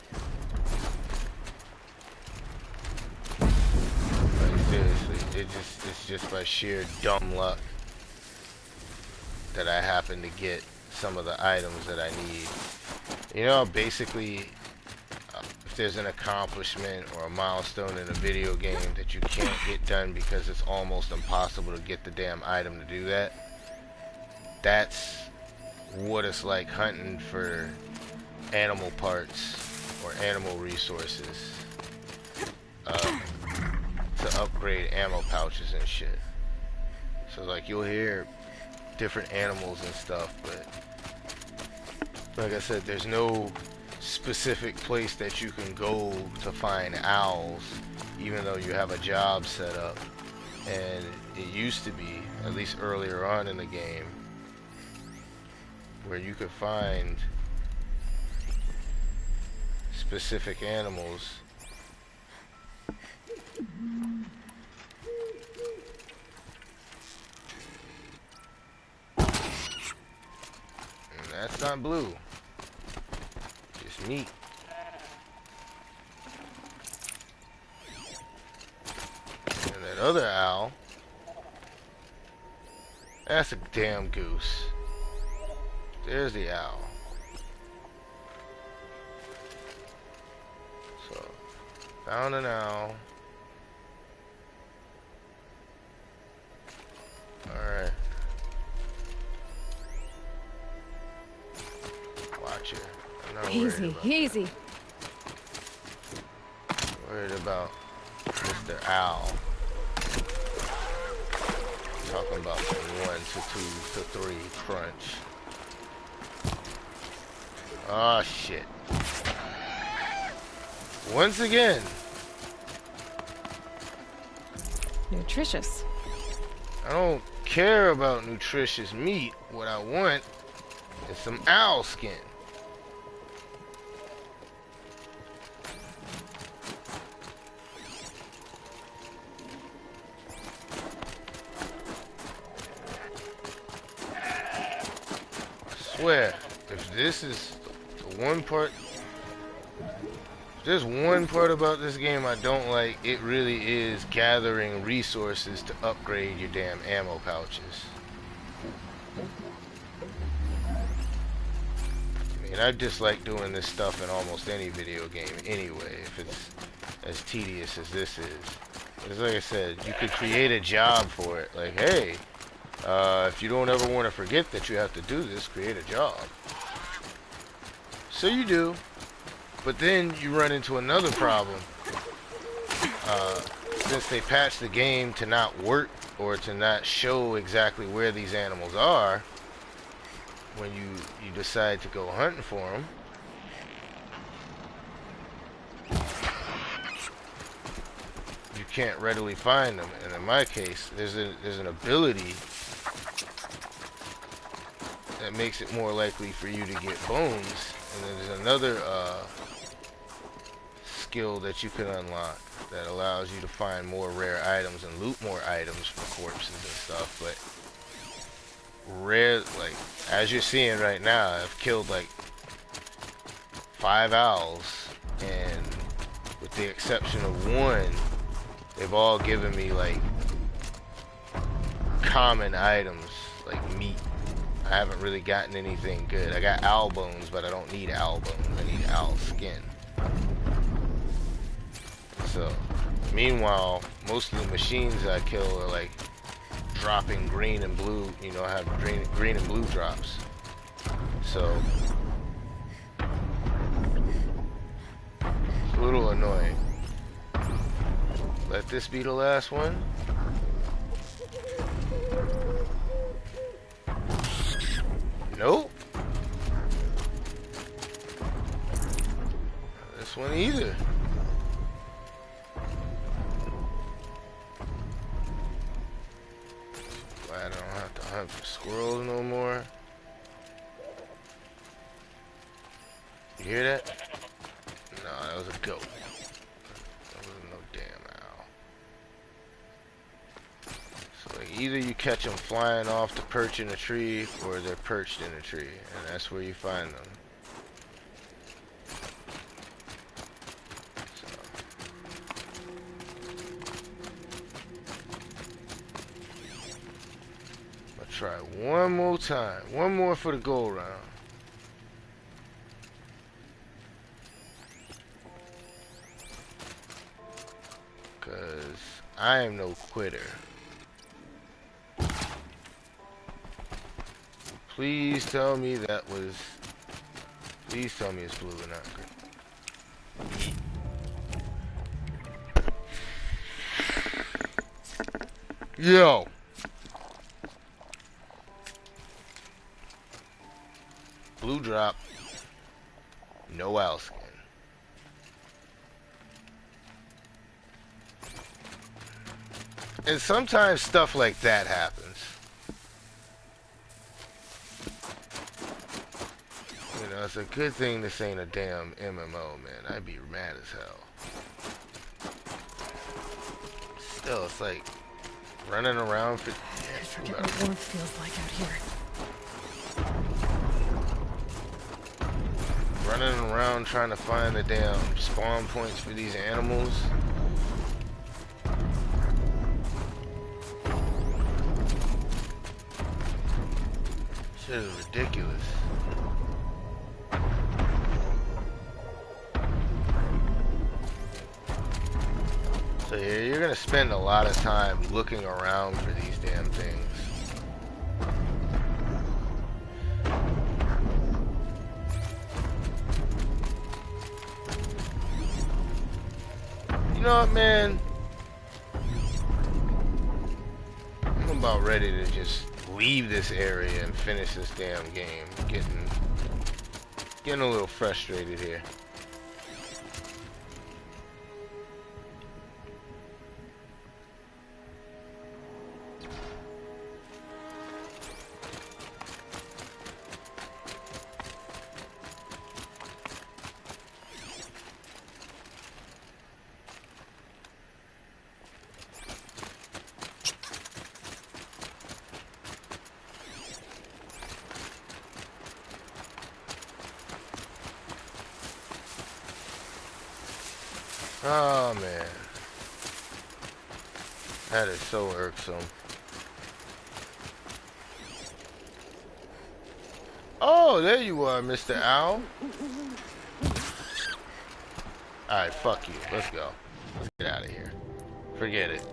Seriously, it's just by sheer dumb luck that I happen to get some of the items that I need. You know, basically, if there's an accomplishment or a milestone in a video game that you can't get done because it's almost impossible to get the damn item to do that, that's what it's like hunting for animal parts or animal resources. To upgrade ammo pouches and shit. So like you'll hear different animals and stuff, but like I said, there's no specific place that you can go to find owls, even though you have a job set up. And it used to be, at least earlier on in the game, where you could find specific animals. That's not blue. Just meat. And that other owl, that's a damn goose. There's the owl. So, found an owl. Alright. Watch it. I'm not Easy. Worried about Mr. Owl. Talking about from 1 to 2 to 3 crunch. Oh shit. Once again. Nutritious. I don't care about nutritious meat. What I want is some owl skin. I swear, if this is the one part, if there's one part about this game I don't like, it really is gathering resources to upgrade your damn ammo pouches. I mean, I dislike doing this stuff in almost any video game anyway, if it's as tedious as this is. But it's like I said, you could create a job for it. Like, hey, if you don't ever want to forget that you have to do this, create a job. So you do. But then you run into another problem. Since they patched the game to not work or to not show exactly where these animals are, when you decide to go hunting for them, you can't readily find them. And in my case, there's an ability that makes it more likely for you to get bones. And then there's another skill that you can unlock that allows you to find more rare items and loot more items for corpses and stuff. But rare, like as you're seeing right now, I've killed like 5 owls, and with the exception of one, they've all given me like common items like meat. I haven't really gotten anything good. I got owl bones, but I don't need owl bones. I need owl skin. So, meanwhile, most of the machines I kill are like dropping green and blue. You know, I have green and blue drops. So, A little annoying. Let this be the last one. Nope. This one either. Glad I don't have to hunt for squirrels no more. You hear that? No, that was a goat. That wasn't no damn owl. So like, either you catch them flying off to perch in a tree, or they're perched in a tree, and that's where you find them. Try one more time. One more for the go round. Cause I am no quitter. Please tell me that was... Please tell me it's blue and not green. Yo! Blue drop, no owl skin. And sometimes stuff like that happens. You know, it's a good thing this ain't a damn MMO, man. I'd be mad as hell. Still, it's like running around for... I forget what warmth feels like out here. Running around trying to find the damn spawn points for these animals. Shit is ridiculous. So yeah, you're gonna spend a lot of time looking around for these damn things. You know what, man? I'm about ready to just leave this area and finish this damn game. Getting a little frustrated here. Oh man, that is so irksome. Oh, there you are, Mr. Owl. Alright, fuck you. Let's go. Let's get out of here. Forget it.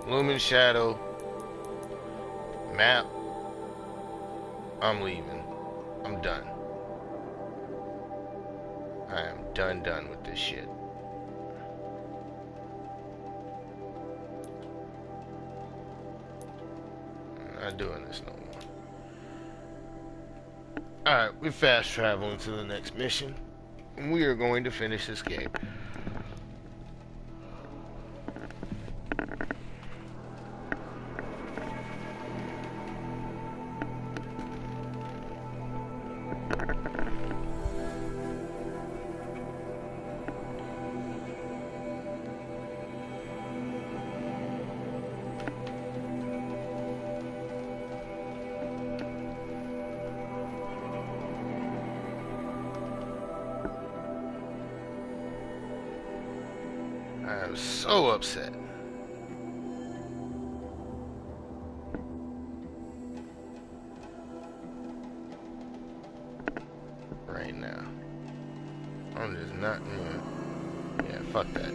Lumen Shadow. Map. I'm leaving. I'm done. I am done with this shit. I'm not doing this no more. Alright, we're fast traveling to the next mission. And we are going to finish this game. I am so upset. Right now. I'm just not, yeah, fuck that.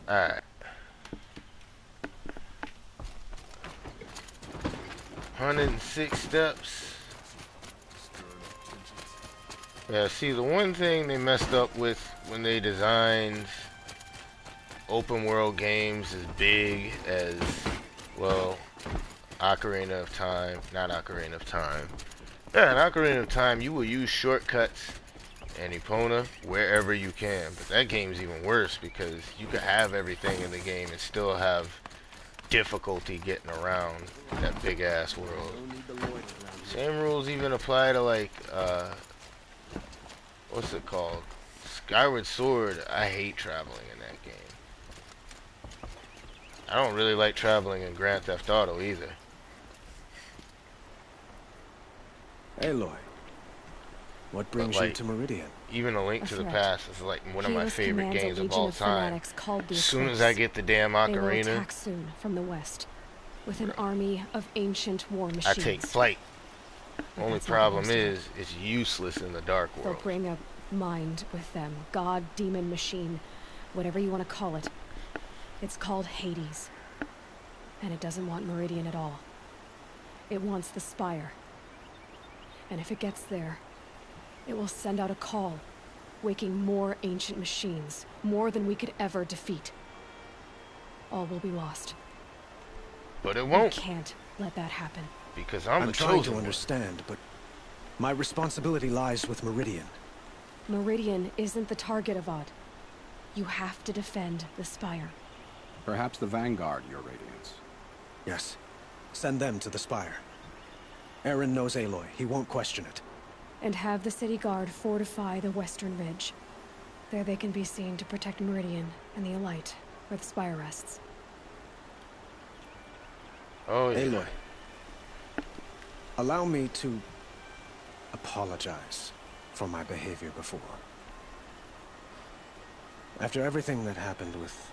Alright. 106 steps. Yeah, see, the one thing they messed up with when they designed open world games as big as, well, Ocarina of Time, not Ocarina of Time. Yeah, in Ocarina of Time, you will use shortcuts and Epona wherever you can. But that game's even worse because you could have everything in the game and still have difficulty getting around that big ass world. Same rules even apply to like, what's it called? Skyward Sword. I hate traveling in that game. I don't really like traveling in Grand Theft Auto either. Aloy, what brings you to Meridian? Even A Link to the Past is like one of my favorite games of all time. As soon as Eclipse, I get the damn they will ocarina, attack soon from the west with an army of ancient war machines. I take flight. But Only that's not problem most of it. is, it's useless in the dark They'll world. bring a mind with them. God, demon, machine, whatever you want to call it. It's called Hades. And it doesn't want Meridian at all. It wants the Spire. And if it gets there, it will send out a call, waking more ancient machines, more than we could ever defeat. All will be lost. But it won't. We can't let that happen. Because I'm the trying chosen to one. understand, but my responsibility lies with Meridian. Meridian isn't the target, Avad. You have to defend the Spire. Perhaps the Vanguard, Your Radiance. Yes. Send them to the Spire. Aaron knows Aloy. He won't question it. And have the city guard fortify the western ridge. There they can be seen to protect Meridian and the Elite, where the Spire rests. Oh, yeah. Aloy, allow me to apologize for my behavior before. After everything that happened with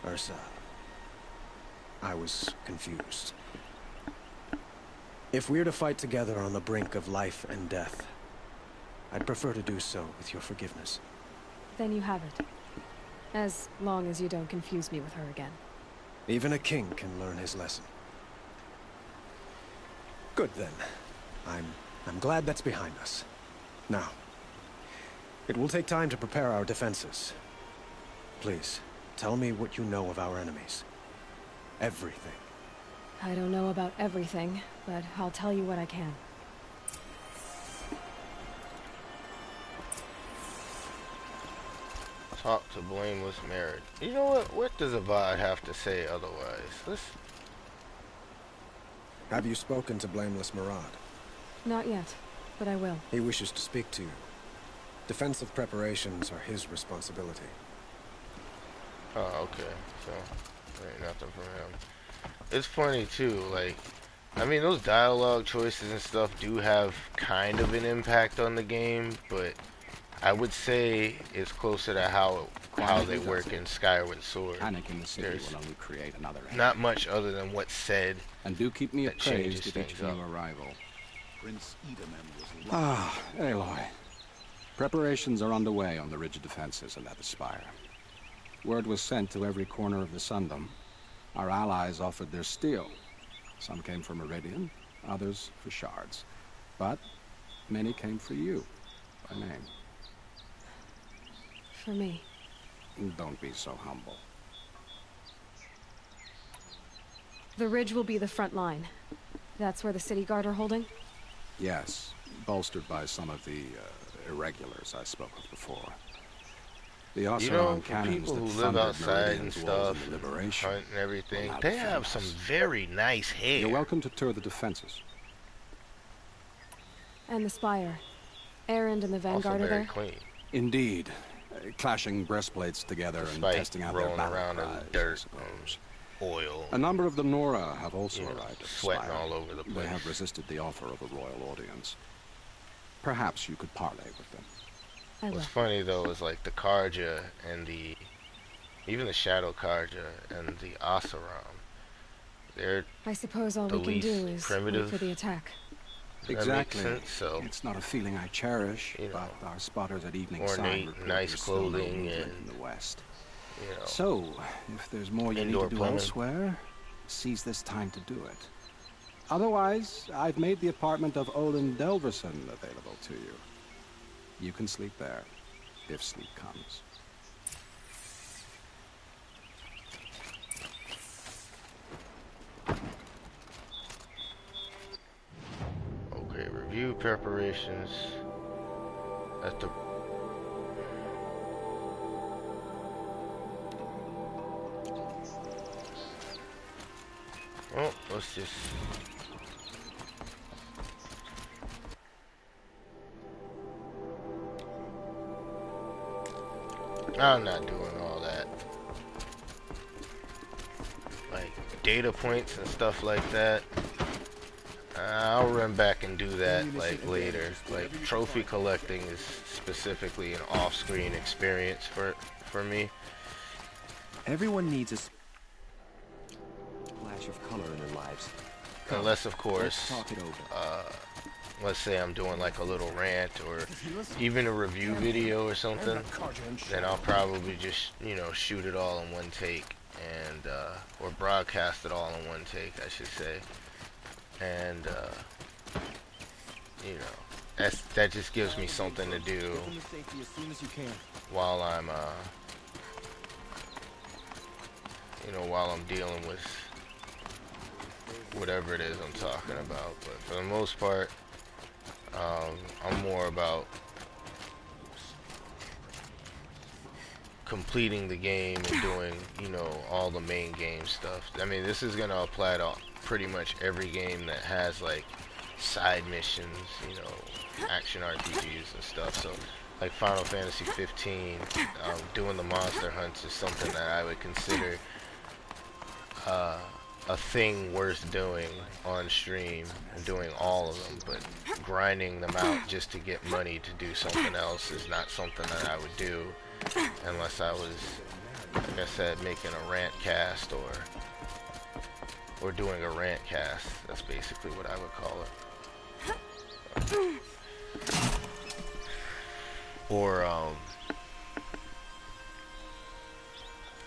Ursa, I was confused. If we're to fight together on the brink of life and death, I'd prefer to do so with your forgiveness. Then you have it. As long as you don't confuse me with her again. Even a king can learn his lesson. Good then. I'm glad that's behind us. Now, it will take time to prepare our defenses. Please, tell me what you know of our enemies. Everything. I don't know about everything, but I'll tell you what I can. Talk to blameless Merit. You know what? What does Avad have to say otherwise? Let's... Have you spoken to Blameless Murad? Not yet, but I will. He wishes to speak to you. Defensive preparations are his responsibility. Oh, okay. So, there ain't nothing from him. It's funny, too, like, I mean, those dialogue choices and stuff do have kind of an impact on the game, but I would say it's closer to how they work in Skyward Sword. Panic in the city There's will only create another enemy. not much other than what's said. And do keep me that appraised changes of each things up. new arrival. Prince Edaman was Ah, Aloy. Preparations are underway on the ridge defenses and at the Spire. Word was sent to every corner of the Sundom. Our allies offered their steel. Some came for Meridian, others for shards. But many came for you, by name. For me. Don't be so humble. The ridge will be the front line. That's where the city guard are holding? Yes, bolstered by some of the irregulars I spoke of before. The You know, Oseram for cannons people that who live thundered outside and Meridian's walls stuff, in the liberation hunt and everything, will now they defend have us. some very nice hair. You're welcome to tour the defenses. And the Spire. Erend and the Also Vanguard are very there? clean. Indeed. Clashing breastplates together and Despite testing out their rolling battle around in cries, I dirt suppose. Oil. A number of the Nora have also You know, arrived at the sweating Spire. all over the place. They have resisted the offer of a royal audience. Perhaps you could parley with them. I will. What's funny though is like the Karja and even the Shadow Karja and the Oseram. They're I suppose all the we can do least is primitive. wait for the attack. Does that make Exactly. sense? So It's not a feeling I cherish, You know, but our spotters at Evening ornate, Sign report nice there's still no clothing movement and in the west. you know. So, if there's more you need Indoor to do plumbing. elsewhere, seize this time to do it. Otherwise, I've made the apartment of Olin Delverson available to you. You can sleep there, if sleep comes. Okay, review preparations at the... Oh, let's just... I'm not doing all that. Like, data points and stuff like that. I'll run back and do that, like, later. Like, trophy collecting is specifically an off-screen experience for me. Everyone needs a splash of color in their lives. Unless, of course, Let's talk it over. let's say I'm doing like a little rant or even a review video or something, then I'll probably just, you know, shoot it all in one take and, or broadcast it all in one take, I should say. And, you know, that just gives me something to do while I'm, you know, while I'm dealing with whatever it is I'm talking about. But for the most part, I'm more about completing the game and doing, you know, all the main game stuff. I mean, this is gonna apply to pretty much every game that has like side missions, you know, action RPGs and stuff. So like Final Fantasy 15, doing the monster hunts is something that I would consider a thing worth doing on stream and doing all of them, but grinding them out just to get money to do something else is not something that I would do unless I was, like I said, making a rant cast or doing a rant cast. That's basically what I would call it. Or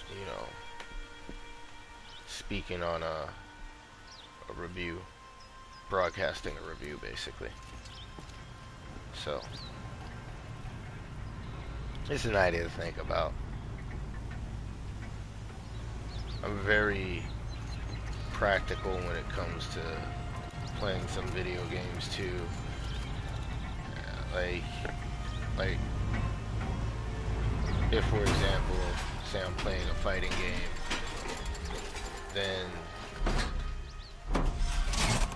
you know, speaking on a review, broadcasting a review basically. So it's an idea to think about. I'm very practical when it comes to playing some video games too. Like if, for example, say I'm playing a fighting game, then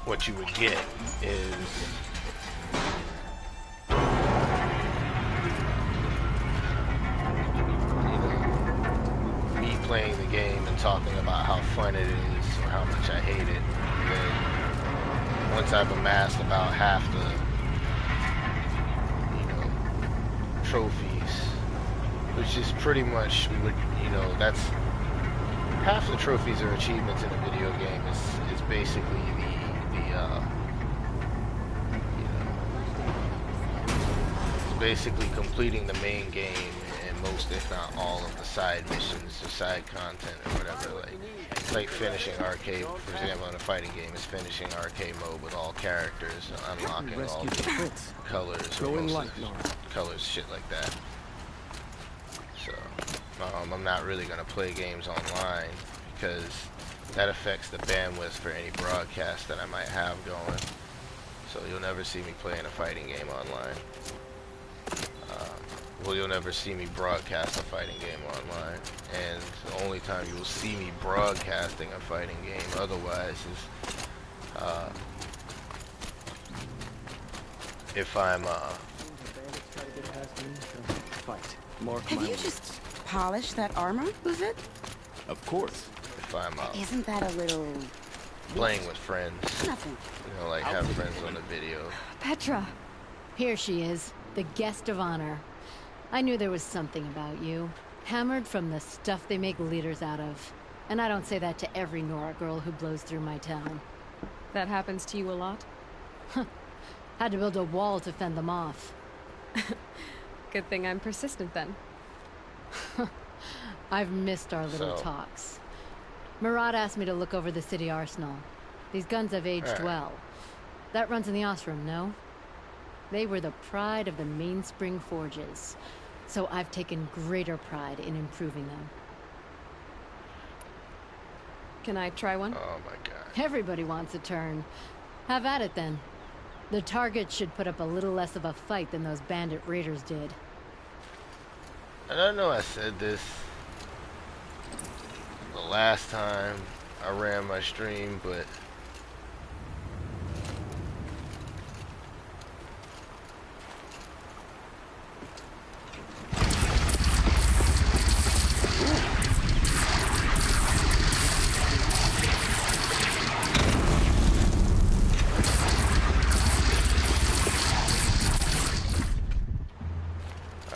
what you would get is me playing the game and talking about how fun it is or how much I hate it. And then once I've amassed about half the, you know, trophies, which is pretty much, you know, that's half the trophies or achievements in a video game is basically it's basically completing the main game and most, if not all, of the side missions or side content or whatever. Like finishing arcade, for example, in a fighting game, is finishing arcade mode with all characters, unlocking all the colors, or most of the colors, shit like that. So I'm not really gonna play games online because that affects the bandwidth for any broadcast that I might have going. So you'll never see me playing a fighting game online. Well, you'll never see me broadcast a fighting game online. And the only time you will see me broadcasting a fighting game otherwise is if I'm Have you just polished that armor, was it? Of course. If I'm Isn't that a little... playing with friends. Nothing. You know, like have friends on the video. Petra! Here she is, the guest of honor. I knew there was something about you. Hammered from the stuff they make leaders out of. And I don't say that to every Nora girl who blows through my town. That happens to you a lot? Had to build a wall to fend them off. Good thing I'm persistent then. I've missed our little talks. Murad asked me to look over the city arsenal. These guns have aged well. That runs in the Osram, no? They were the pride of the Mainspring Forges. So I've taken greater pride in improving them. Can I try one? Oh my god. Everybody wants a turn. Have at it then. The target should put up a little less of a fight than those bandit raiders did. I don't know I said this the last time I ran my stream, but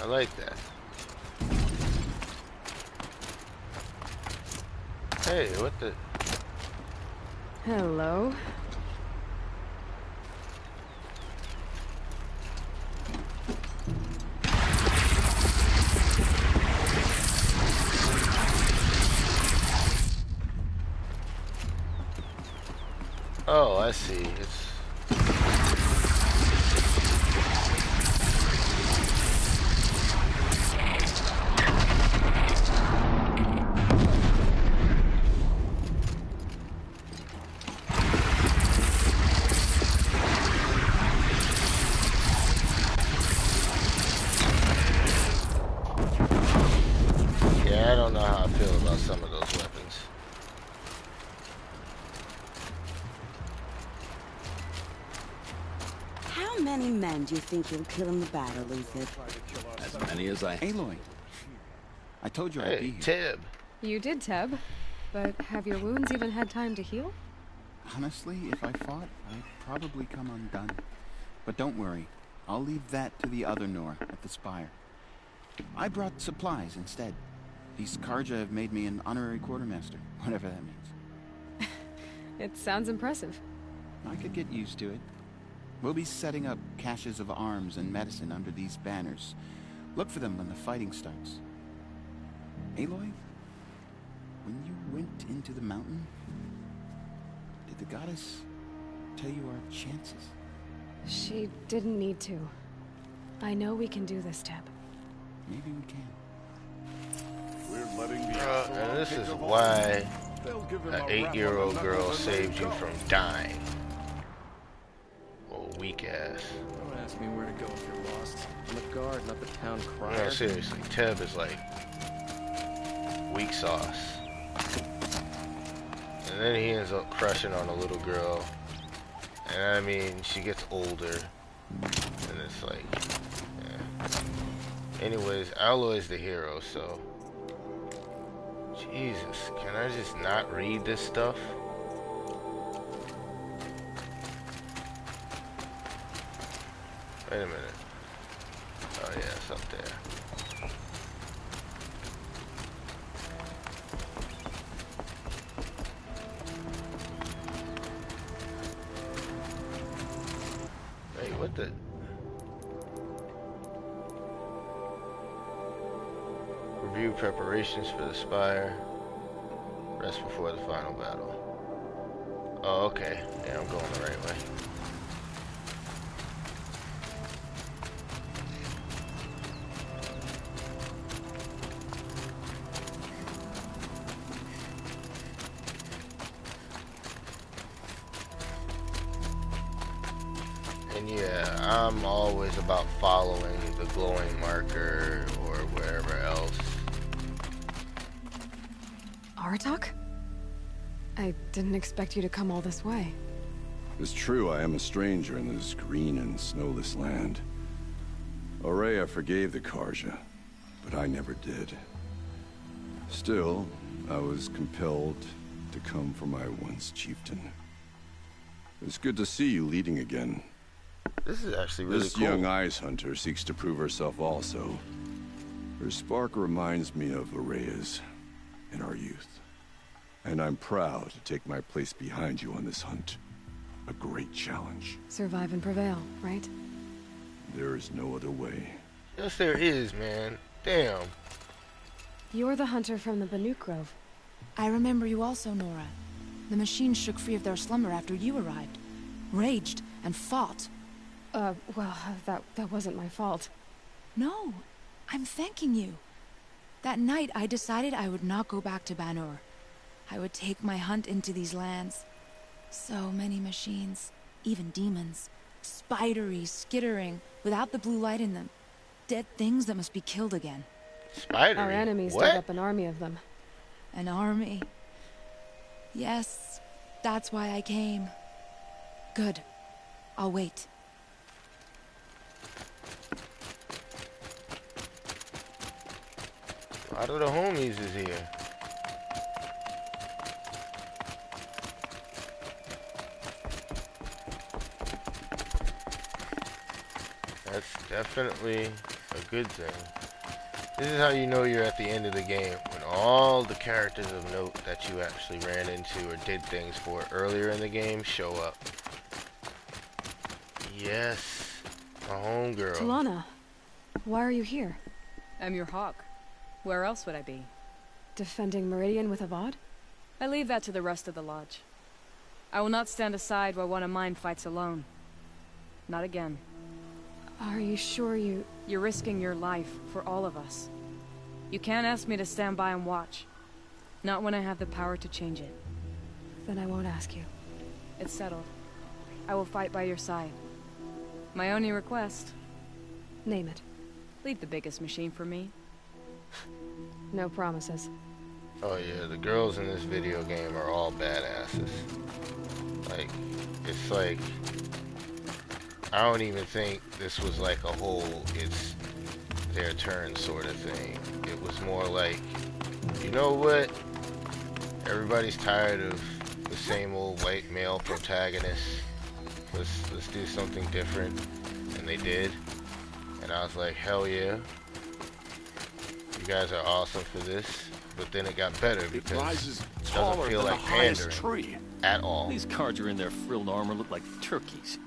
I like that. Hey, what the? Hello. Oh, I see. It's I don't know how I feel about some of those weapons. How many men do you think you'll kill in the battle, Luther? As many as I... Aloy, I told you I'd be here. Teb. You did, Teb. But have your wounds even had time to heal? Honestly, if I fought, I'd probably come undone. But don't worry. I'll leave that to the other Nor at the Spire. I brought supplies instead. These Karja have made me an honorary quartermaster, whatever that means. It sounds impressive. I could get used to it. We'll be setting up caches of arms and medicine under these banners. Look for them when the fighting starts. Aloy, when you went into the mountain, did the goddess tell you our chances? She didn't need to. I know we can do this, Teb. Maybe we can. We're letting the And this is why an 8-year-old girl saved you from dying. Oh, weak ass. Don't ask me where to go if you're lost. I'm a guard, not the town crier. No, seriously, Teb is like weak sauce. And then he ends up crushing on a little girl. And I mean, she gets older. And it's like, yeah. Anyways, Aloy's the hero, so. Jesus, can I just not read this stuff? Wait a minute. Oh yeah, it's up there. Hey, what the? Review preparations for the Spire. Rest before the final battle. Oh, okay. Yeah, I'm going the right way. And yeah, I'm always about following the glowing marker or wherever else. Aratak? I didn't expect you to come all this way. It's true, I am a stranger in this green and snowless land. Aurea forgave the Karja, but I never did. Still, I was compelled to come for my once chieftain. It's good to see you leading again. This is actually really This cool. young ice hunter seeks to prove herself also. Her spark reminds me of Aurea's in our youth. And I'm proud to take my place behind you on this hunt. A great challenge. Survive and prevail, right? There is no other way. Yes, there is, man. Damn. You're the hunter from the Banuk Grove. I remember you also, Nora. The machines shook free of their slumber after you arrived. Raged and fought. Well, that wasn't my fault. No, I'm thanking you. That night, I decided I would not go back to Banur. I would take my hunt into these lands. So many machines, even demons. Spidery, skittering, without the blue light in them. Dead things that must be killed again. Spidery? Our enemies What? dug up an army of them. An army. Yes, that's why I came. Good. I'll wait. A lot of the homies is here. That's definitely a good thing. This is how you know you're at the end of the game, when all the characters of note that you actually ran into or did things for earlier in the game show up. Yes, my homegirl. Talana, why are you here? I'm your hawk. Where else would I be? Defending Meridian with Avad? I leave that to the rest of the lodge. I will not stand aside while one of mine fights alone. Not again. Are you sure you... You're risking your life for all of us. You can't ask me to stand by and watch. Not when I have the power to change it. Then I won't ask you. It's settled. I will fight by your side. My only request... Name it. Leave the biggest machine for me. No promises. Oh yeah, the girls in this video game are all badasses. Like, it's like... I don't even think this was like a whole, it's their turn sort of thing. It was more like, you know what? Everybody's tired of the same old white male protagonist. Let's do something different. And they did. And I was like, hell yeah. You guys are awesome for this. But then it got better because it doesn't feel like pandering at all. These cards are in their frilled armor look like turkeys.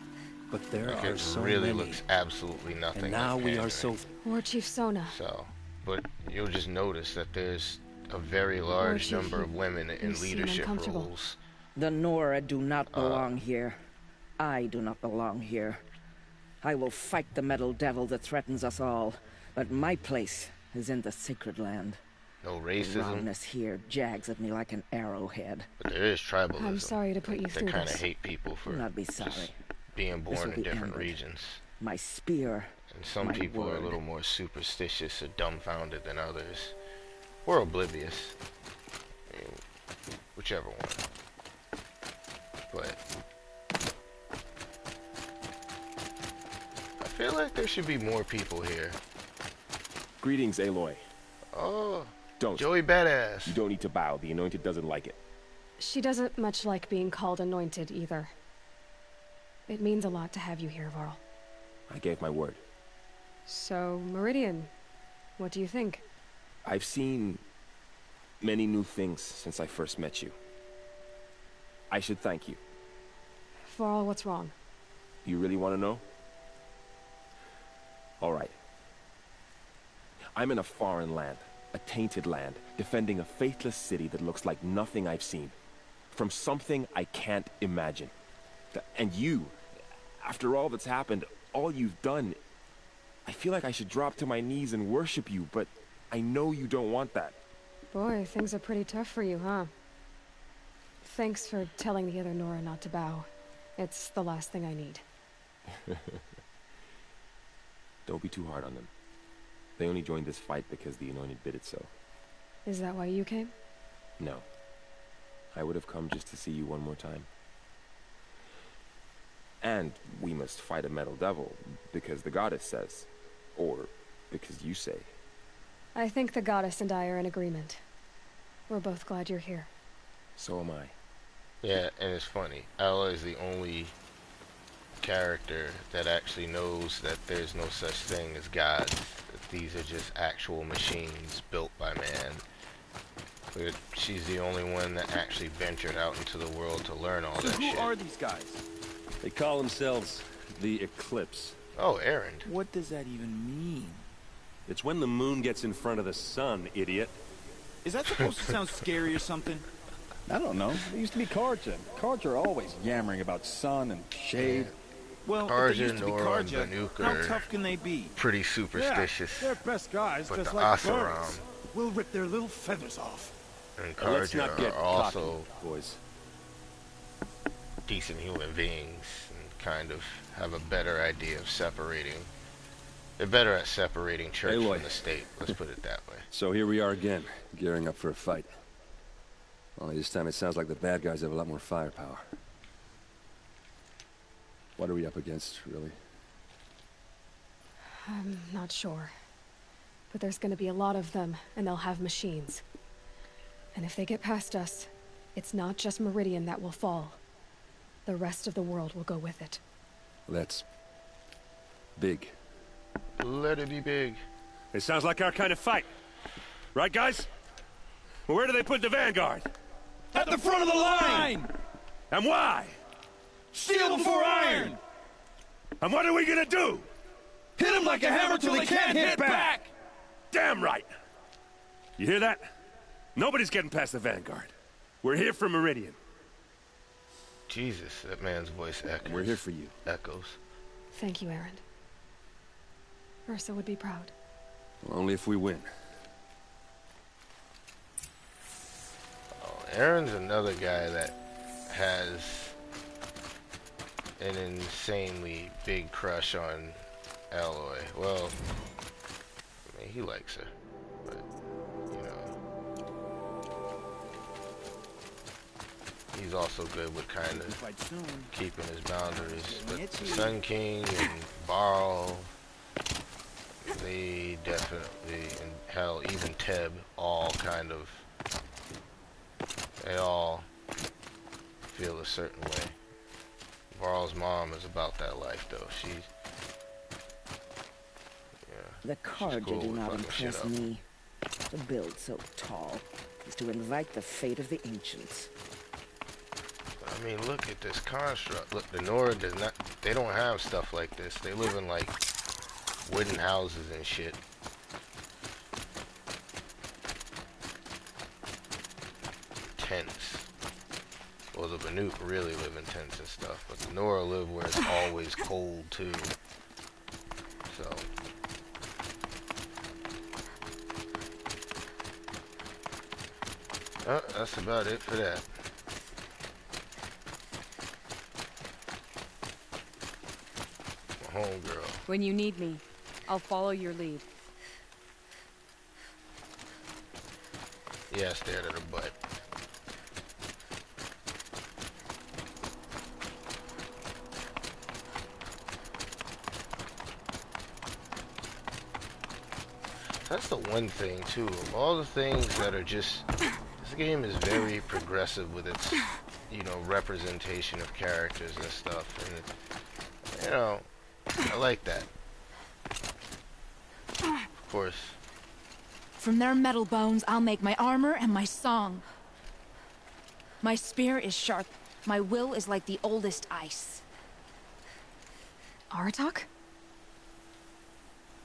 But there like are it so really many. looks absolutely nothing. And now like we pandering. are so... War Chief Sona. So, but you'll just notice that there's a very large number of women in leadership roles. The Nora do not belong here. I do not belong here. I will fight the metal devil that threatens us all, but my place is in the sacred land. No racism. The wrongness here jags at me like an arrowhead. But there is tribalism. I'm sorry to put you through this. They kind of this. hate people for Do not be sorry. just being born in different regions. My spear. And some my people are a word. little more superstitious or dumbfounded than others. Or oblivious. I mean, whichever one. But I feel like there should be more people here. Greetings, Aloy. Oh, don't. Joey Badass. You don't need to bow. The Anointed doesn't like it. She doesn't much like being called anointed either. It means a lot to have you here, Varl. I gave my word. So, Meridian, what do you think? I've seen many new things since I first met you. I should thank you. Varl, what's wrong? You really want to know? All right. I'm in a foreign land, a tainted land, defending a faithless city that looks like nothing I've seen. From something I can't imagine. And you, after all that's happened, all you've done, I feel like I should drop to my knees and worship you, but I know you don't want that. Boy, things are pretty tough for you, huh? Thanks for telling the other Nora not to bow. It's the last thing I need. Don't be too hard on them. They only joined this fight because the Anointed bid it so. Is that why you came? No. I would have come just to see you one more time. And we must fight a metal devil, because the goddess says. Or because you say. I think the goddess and I are in agreement. We're both glad you're here. So am I. Yeah, and it's funny. Ella is the only character that actually knows that there's no such thing as gods. That these are just actual machines built by man. But she's the only one that actually ventured out into the world to learn all that shit. Who are these guys? They call themselves the Eclipse. Oh, Erend. What does that even mean? It's when the moon gets in front of the sun, idiot. Is that supposed to sound scary or something? I don't know. It used to be Karja. Karja are always yammering about sun and shade. Well, if they used to be Karja, how tough can they be? Pretty superstitious. Yeah, they're best guys, but just the like Asaram birds. We'll rip their little feathers off. and Let's not Karja get are also cocky, boys. decent human beings and kind of have a better idea of separating. They're better at separating church from the state. Let's put it that way. So here we are again, gearing up for a fight. Only this time it sounds like the bad guys have a lot more firepower. What are we up against, really? I'm not sure. But there's gonna be a lot of them, and they'll have machines. And if they get past us, it's not just Meridian that will fall. The rest of the world will go with it. That's big. Let it be big. It sounds like our kind of fight. Right, guys? Well, where do they put the Vanguard? At the front of the line! And why? Steel before iron! And what are we gonna do? Hit them like a hammer till they can't hit back! Damn right! You hear that? Nobody's getting past the Vanguard. We're here for Meridian. Jesus, that man's voice echoes. We're here for you. Echoes. Thank you, Aaron. Ursa would be proud. Only if we win. Oh, Aaron's another guy that has an insanely big crush on Aloy. Well, I mean, he likes her, but, you know, he's also good with kind of keeping his boundaries. But the Sun King and Barl, they definitely, and hell, even Teb, all kind of, they all feel a certain way. Barl's mom is about that life, though. She's, The Karja cool do with not fucking impress shit up. me. To build so tall is to invite the fate of the ancients. I mean, look at this construct. Look, the Nora does not, they don't have stuff like this. They live in, like, wooden houses and shit. Tents. Well, the Banuk really live in tents and stuff, but the Nora live where it's always cold, too. So... that's about it for that. My homegirl. When you need me, I'll follow your lead. Yeah, I stared at her butt. That's the one thing, too. Of all the things that are just... This game is very progressive with its, you know, representation of characters and stuff. And, it, you know, I like that. Of course. From their metal bones, I'll make my armor and my song. My spear is sharp. My will is like the oldest ice. Aratak?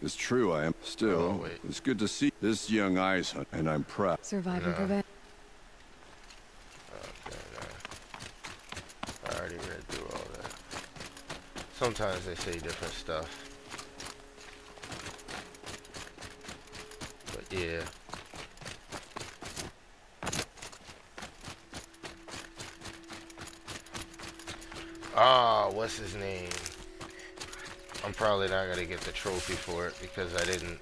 It's true, I am. Still, it's good to see this young eyes, and I'm proud. Survive and prevent. Okay, no. I already read through all that. Sometimes they say different stuff. But yeah. Ah, what's his name? I'm probably not gonna get the trophy for it because I didn't.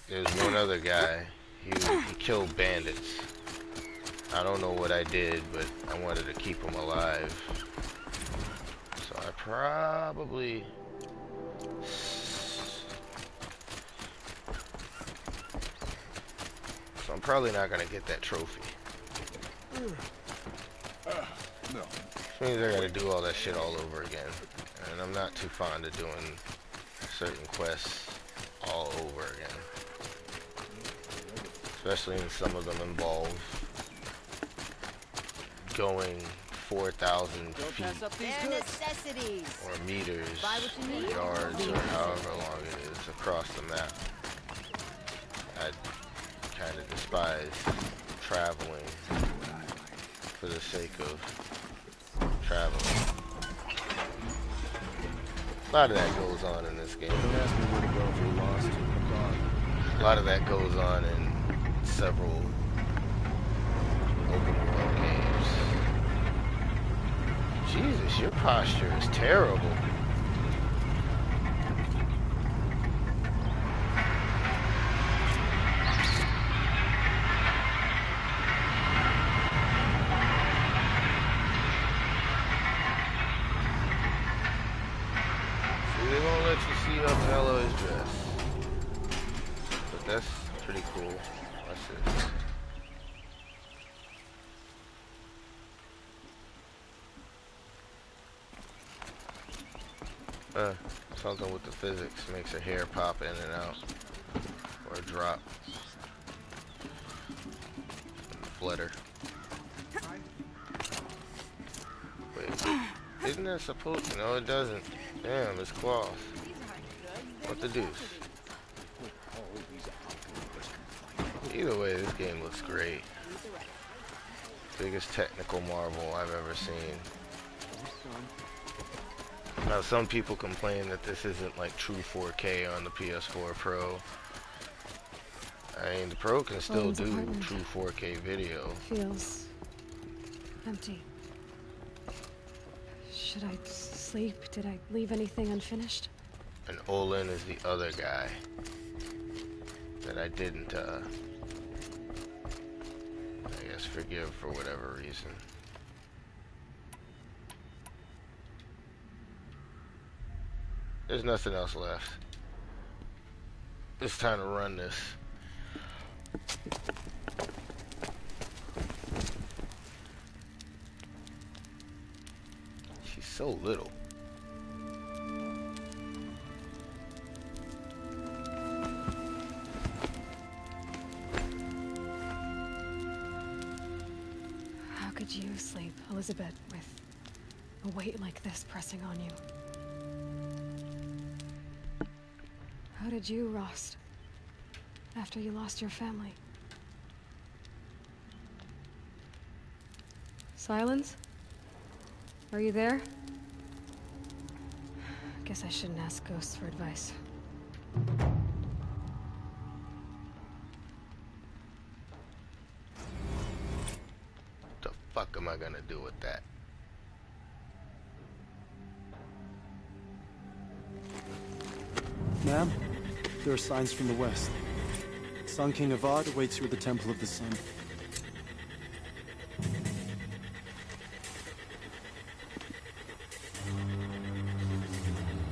There's one other guy. He killed bandits. I don't know what I did, but I wanted to keep him alive. So I probably... So I'm probably not gonna get that trophy. No. Which means I gotta do all that shit all over again. And I'm not too fond of doing certain quests all over again. Especially when some of them involve going 4,000 feet or meters or yards or however long it is across the map. I kind of despise traveling for the sake of traveling. A lot of that goes on in this game. Don't ask me where to go if you're lost. I'm gone. A lot of that goes on in several open world games. Jesus, your posture is terrible. See, they won't let you see up Eloy's dress. But that's pretty cool. That's it. Something with the physics makes her hair pop in and out. Or drop. And flutter. Wait, isn't that supposed to? No, it doesn't. Damn, it's cloth. What the deuce? Either way, this game looks great. Biggest technical marvel I've ever seen. Now, some people complain that this isn't like true 4K on the PS4 Pro. I mean, the Pro can still do true 4K video. Feels empty. Should I sleep? Did I leave anything unfinished? And Olin is the other guy that I didn't, I guess, forgive for whatever reason. There's nothing else left. It's time to run this. She's so little. How could you sleep, Elizabeth, with a weight like this pressing on you? How did you, Rost, after you lost your family? Silence? Are you there? Guess I shouldn't ask ghosts for advice. The fuck am I gonna do with that? Ma'am, there are signs from the west. Sun King Avad awaits you at the Temple of the Sun.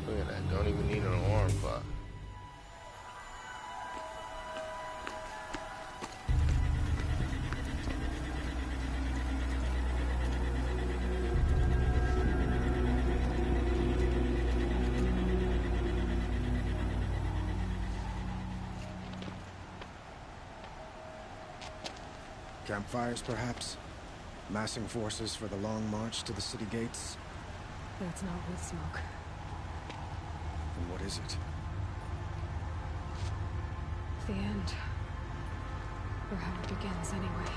Look at that, don't even need an alarm clock. Campfires, perhaps? Massing forces for the long march to the city gates? That's not wood smoke. Then what is it? The end. Or how it begins, anyway.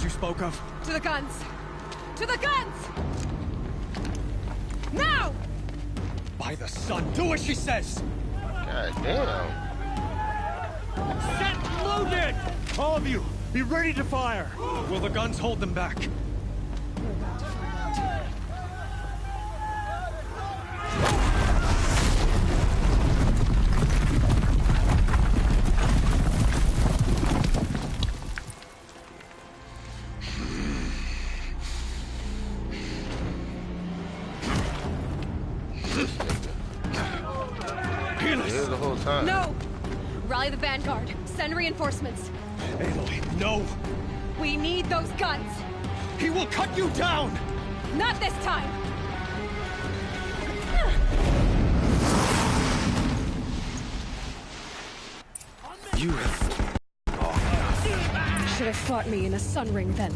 You spoke of? To the guns! To the guns! Now! By the sun, do as she says! God damn. Set loaded! All of you, be ready to fire! Will the guns hold them back? We're about to find out. here the whole time. No! Rally the Vanguard. Send reinforcements. Aloy, no! We need those guns! He will cut you down! Not this time! You have... Should have fought me in a sun ring then.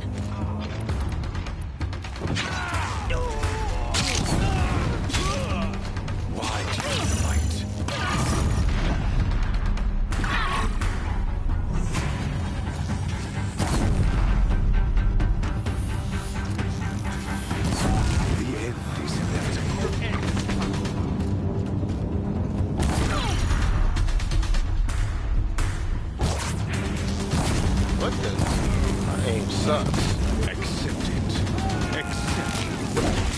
Why do you fight? The end is inevitable. What the? My aim sucks. Accept it. Accept it.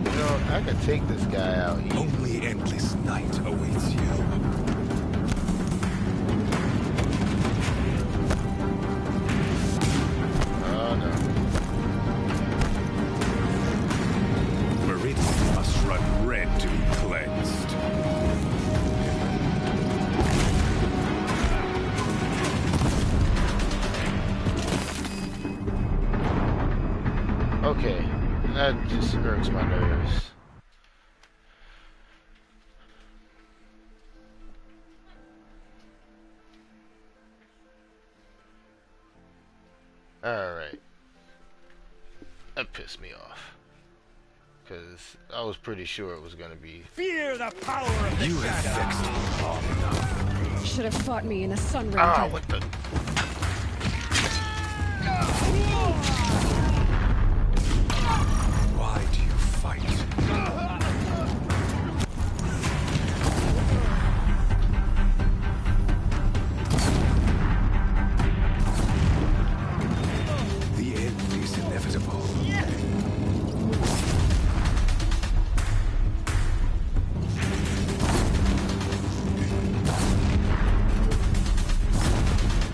You know, I could take this guy out easy. Only endless night awaits you. Oh no. Meridian must run red to be cleansed. Okay, that just irks my nerves. Alright. That pissed me off. Because I was pretty sure it was going to be... Fear the power of the You have vexed me long enough. Should have fought me in a sun ring Ah, then. what the... Why do you fight? The end is inevitable.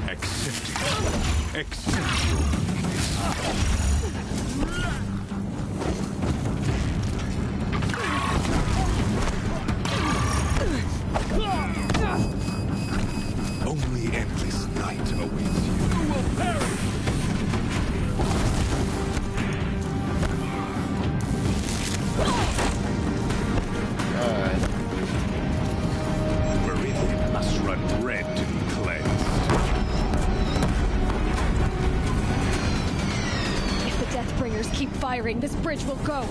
Accept it. Accept your weakness. Only endless night awaits you. You will perish! Alright. Meridian must run red to be cleansed. If the Deathbringers keep firing, this bridge will go.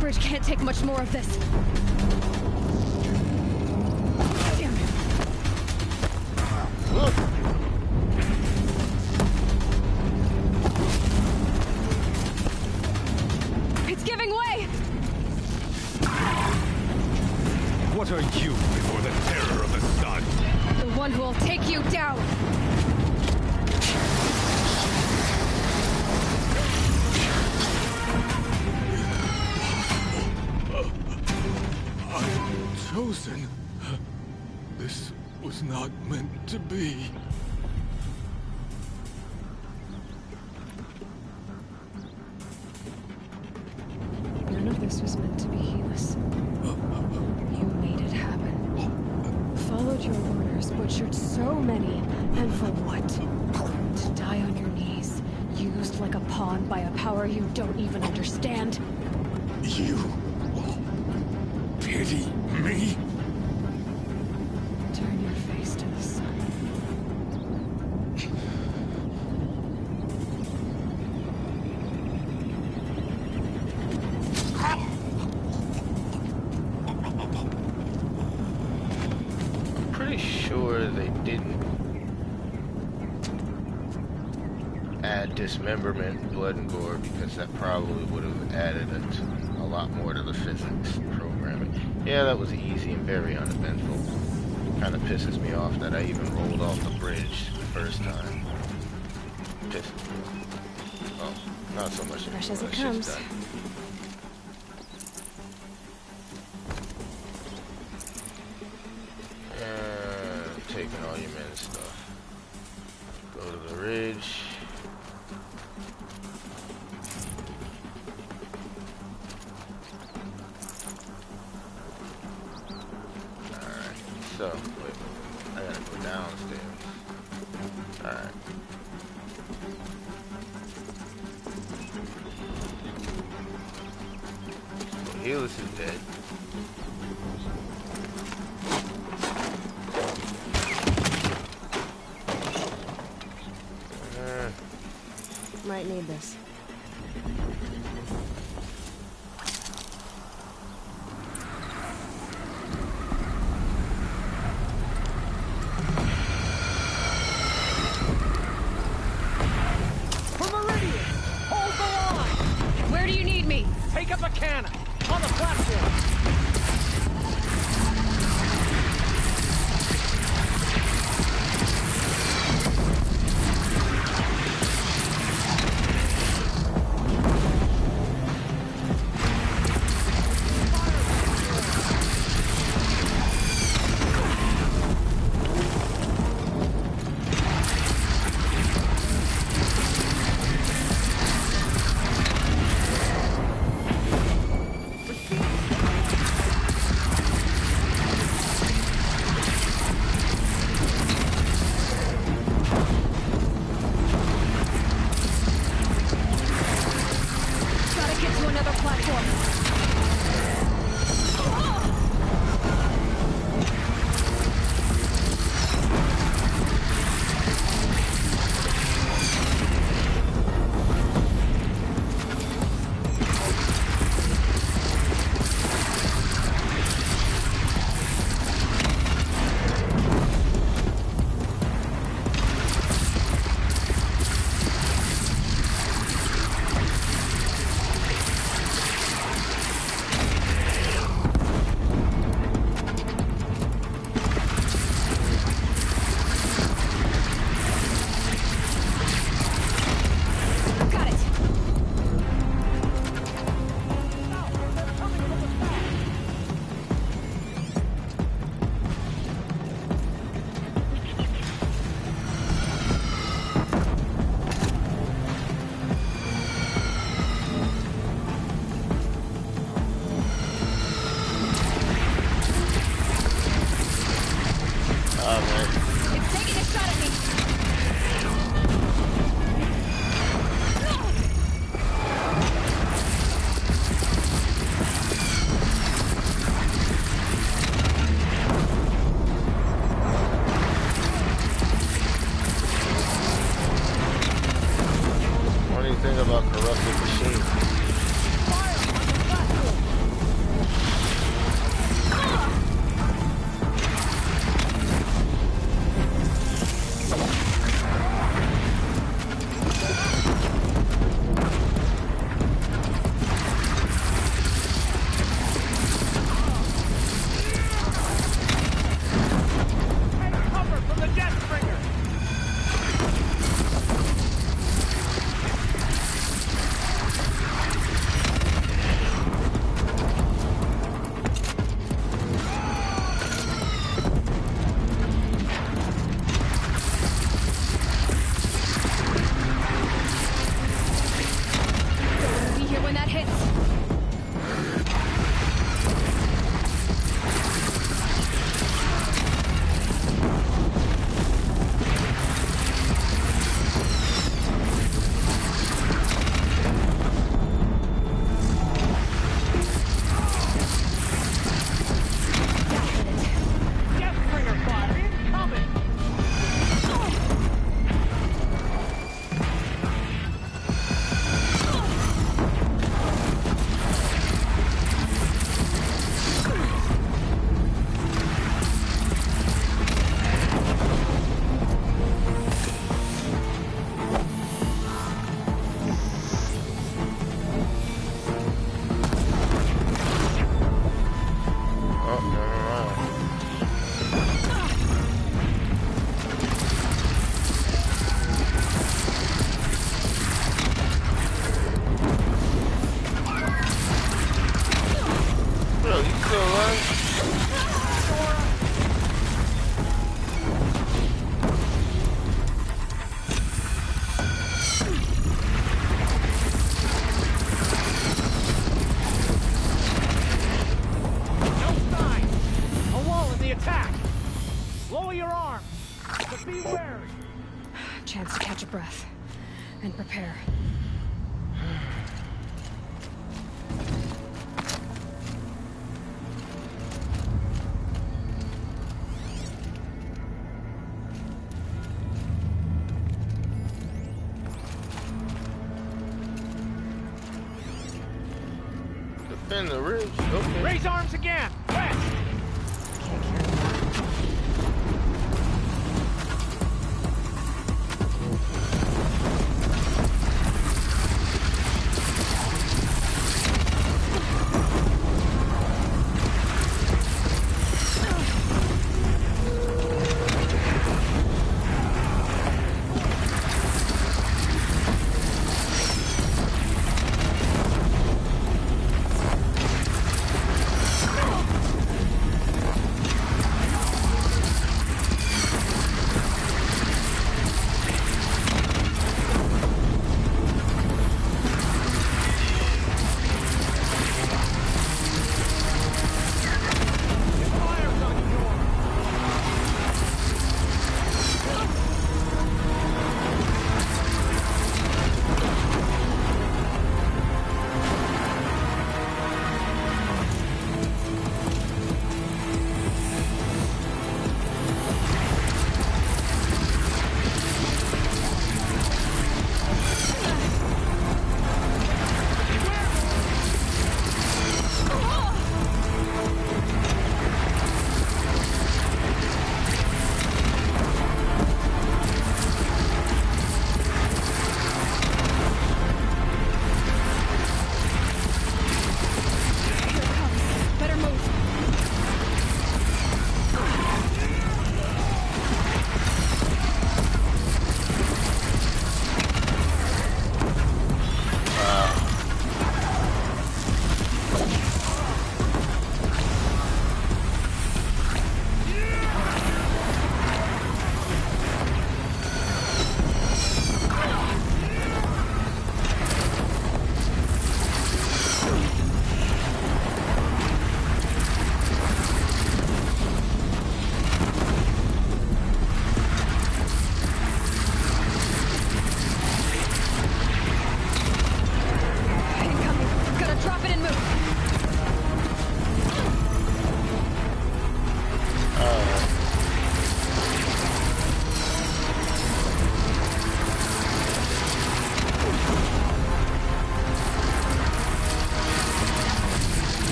Bridge can't take much more of this. Damn it. It's giving way! What are you before the terror of the sun? The one who will take you down! I'm chosen. This was not meant to be. None of this was meant to be Helis. You made it happen. Followed your orders, butchered so many, and for what? To die on your knees, used like a pawn by a power you don't even understand. You pity me? Turn your face to the sun. I'm pretty sure they didn't add dismemberment, blood and gore, because that probably would have added a lot more to the physics programming. Yeah, that was easy and very uneventful. Kind of pisses me off that I even rolled off the bridge the first time. Pisses me off. Oh, not so much anymore. Fresh as it That comes. shit's done. And taking all your men's stuff. Go to the ridge. So, wait, I gotta go downstairs. Alright. So, Helis is dead. Might need this. Take up a cannon! On the platform! breath and prepare. Defend the ridge. Okay. Raise arms again. West.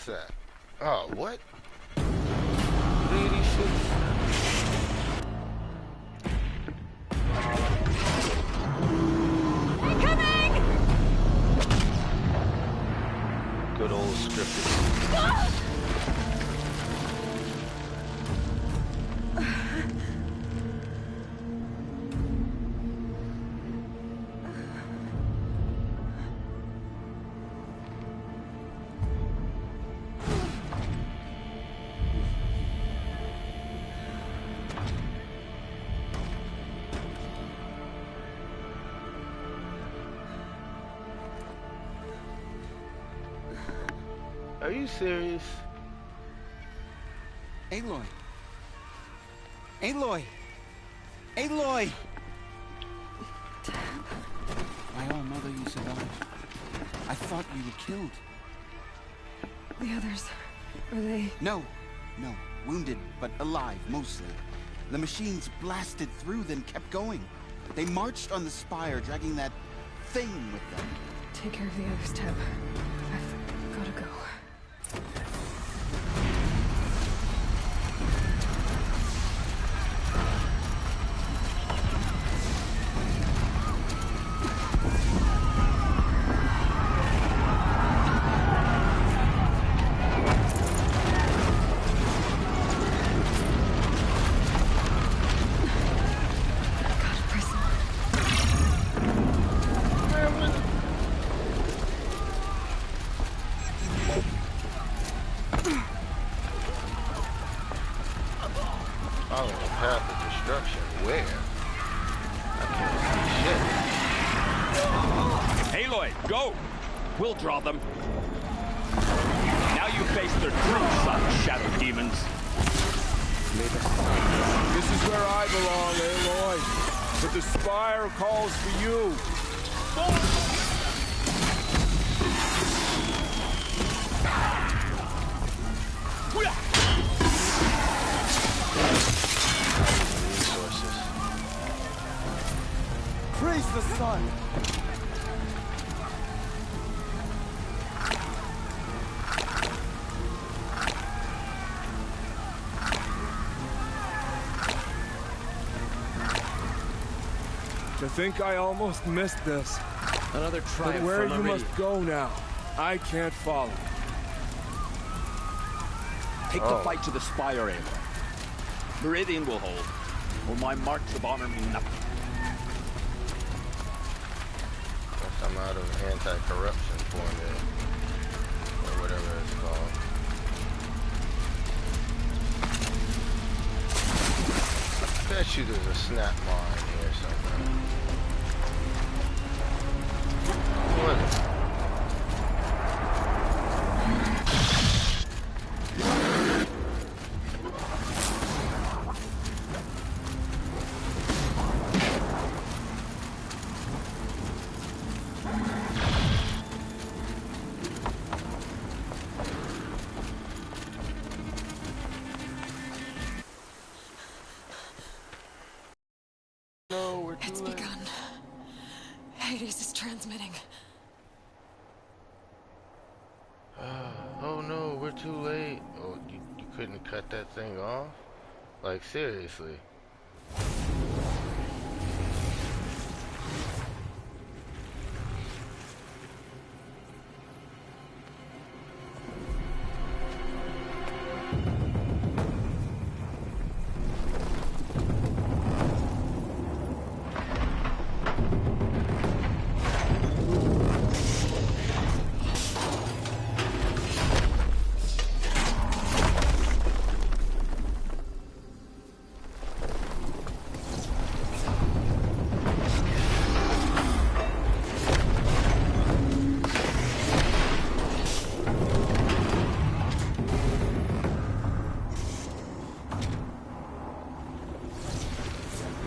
What's that? Oh, what? What are these shit? Incoming! Good old scripted. Are you serious? Aloy! Aloy! Aloy! My own mother, you survived. I thought you were killed. The others, are they... No. Wounded, but alive, mostly. The machines blasted through, then kept going. They marched on the spire, dragging that thing with them. Take care of the others, Teb. I've gotta go. Following the path of destruction. Where? I can't see shit. Aloy, go! We'll draw them. Now you face their true son, shadow demons. This is where I belong, Aloy. But the spire calls for you. Praise the sun! To think I almost missed this. Another triumph. But where for you Meridian. must go now, I can't follow. Take the fight to the spire, Aloy. Meridian will hold. Will my marks of honor mean nothing? Guess I'm out of anti-corruption formula. Or whatever it's called. I bet you there's a snap mine here somewhere. What? It's begun. Hades is transmitting. Oh no, we're too late. Oh, you couldn't cut that thing off? Like, seriously.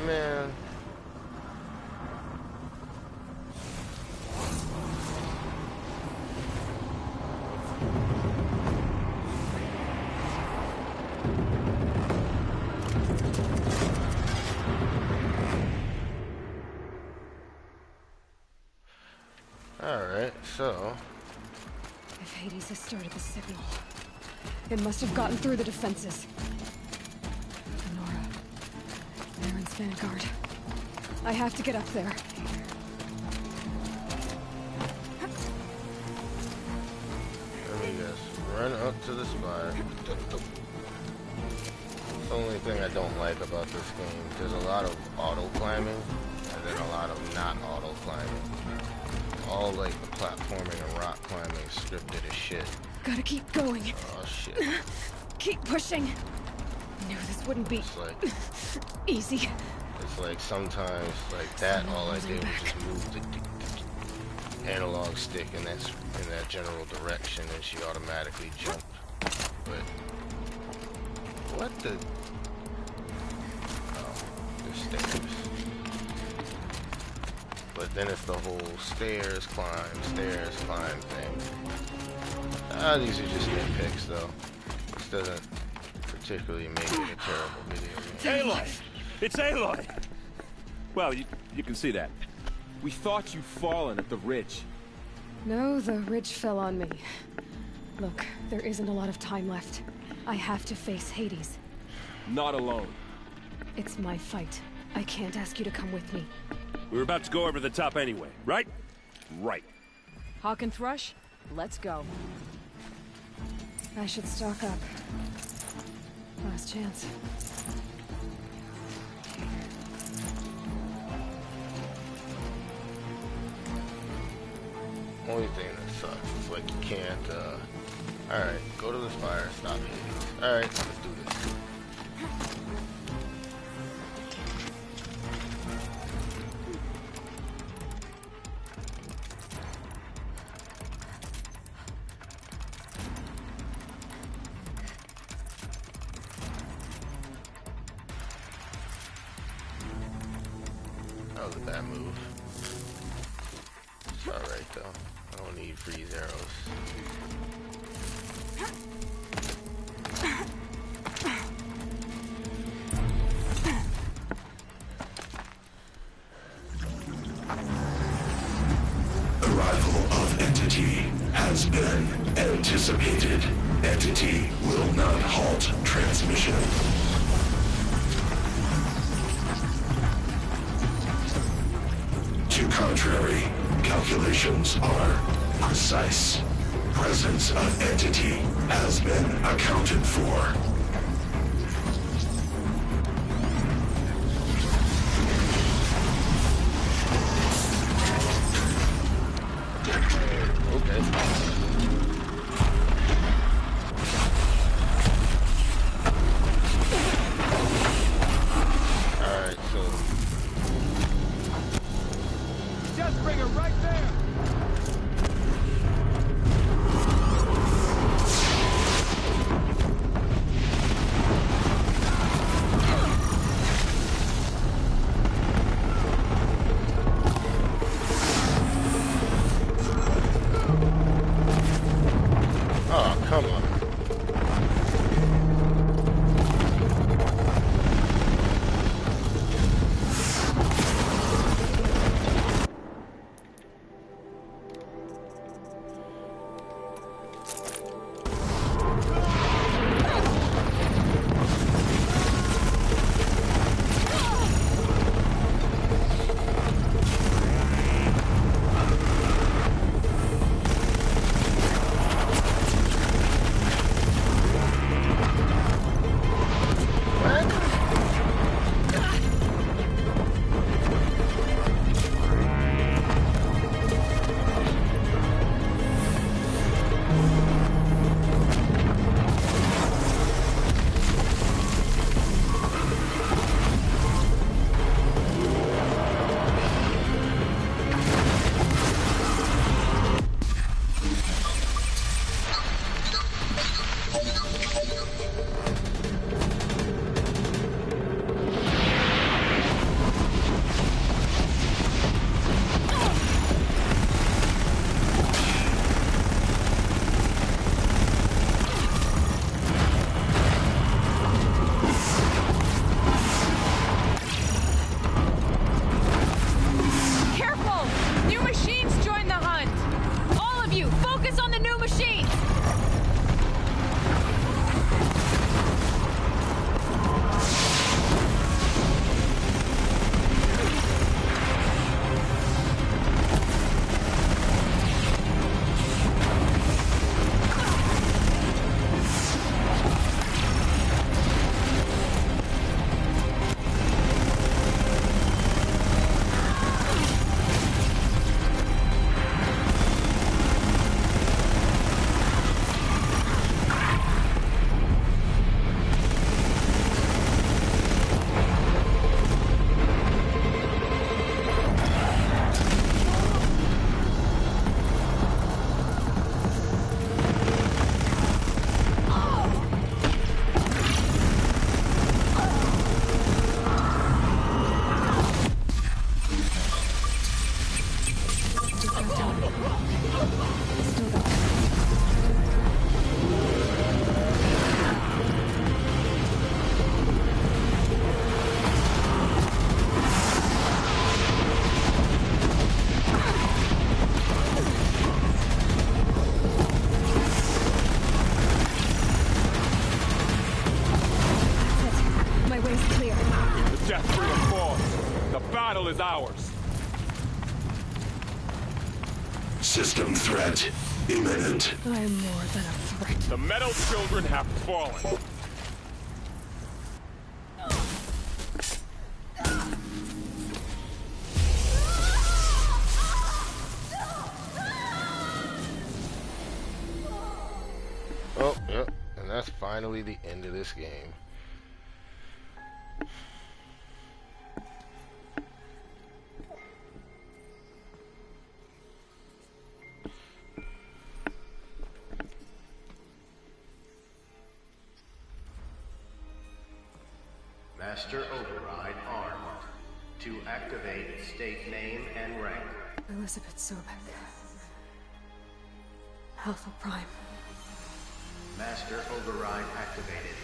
Man. Alright, so... If Hades has started the signal. It must have gotten through the defenses. Nora. Aaron's vanguard. I have to get up there. Let me just run up to the spire. The only thing I don't like about this game, there's a lot of auto climbing and then a lot of not auto climbing. All like the platforming and rock climbing is scripted as shit. Gotta keep going. Oh shit. Keep pushing. I knew this wouldn't be like easy. It's like sometimes like that all I did was just move the analog stick in that general direction and she automatically jumped. But what the stairs. But then it's the whole stairs climb thing. These are just nitpicks though. This doesn't particularly make it a terrible video game. Aloy! It's Aloy! Well, you can see that. We thought you'd fallen at the ridge. No, the ridge fell on me. Look, there isn't a lot of time left. I have to face Hades. Not alone. It's my fight. I can't ask you to come with me. We were about to go over the top anyway, right? Right. Hawk and Thrush, let's go. I should stock up. Last chance. Only thing that sucks is like you can't, alright, go to the spire, stop Hades. Alright, let's do this. That was a bad move. It's alright though. I don't need freeze arrows. Arrival of Entity has been anticipated. Entity will not halt transmission. To contrary, calculations are precise. Presence of Entity has been accounted for. idol is ours. System threat imminent. I am more than a threat. The metal children have fallen. Oh, yep. And that's finally the end of this game. Master Override armed. To activate, state name and rank. Elizabeth Sobek. Alpha Prime. Master Override activated.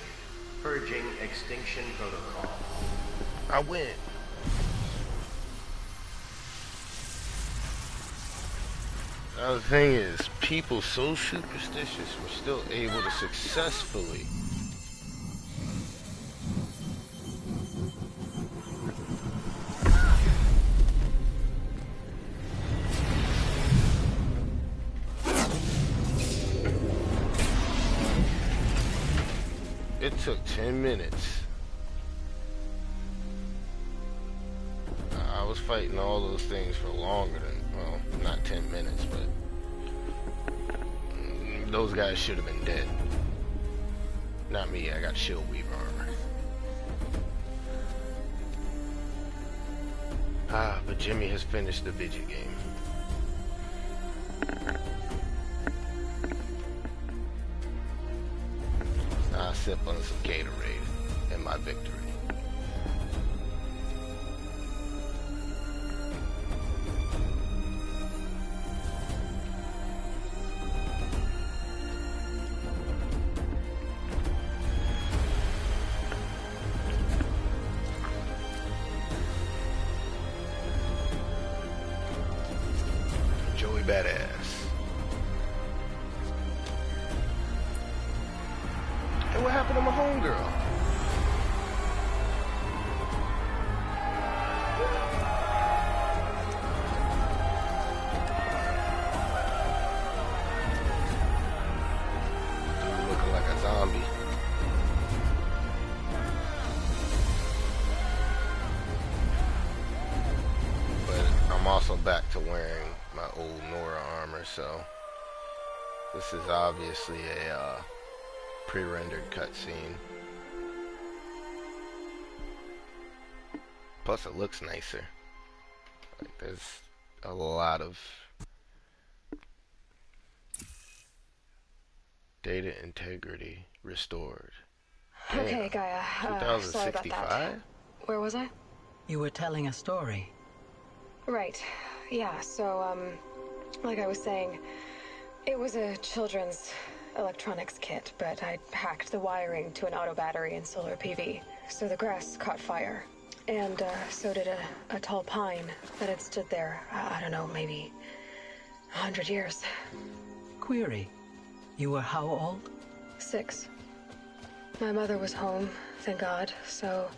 Purging extinction protocol. I win. Now the thing is, people so superstitious were still able to successfully It took 10 minutes. I was fighting all those things for longer than, well, not 10 minutes, but those guys should have been dead. Not me, I got shield weaver armor. But Jimmy has finished the Vidget game. I'll sip on some Gatorade and my victory. Joey Badass. Hey, what happened to my homegirl? Dude looking like a zombie. But I'm also back to wearing my old Nora armor, so this is obviously a pre-rendered cutscene. Plus it looks nicer. Like there's a lot of data integrity restored. Okay, Gaia. Sorry about that. Where was I? You were telling a story. Right. Yeah, so, like I was saying, it was a children's electronics kit, but I'd hacked the wiring to an auto battery and solar PV. So the grass caught fire. And, so did a tall pine that had stood there, I don't know, maybe 100 years. Query. You were how old? 6. My mother was home, thank God, so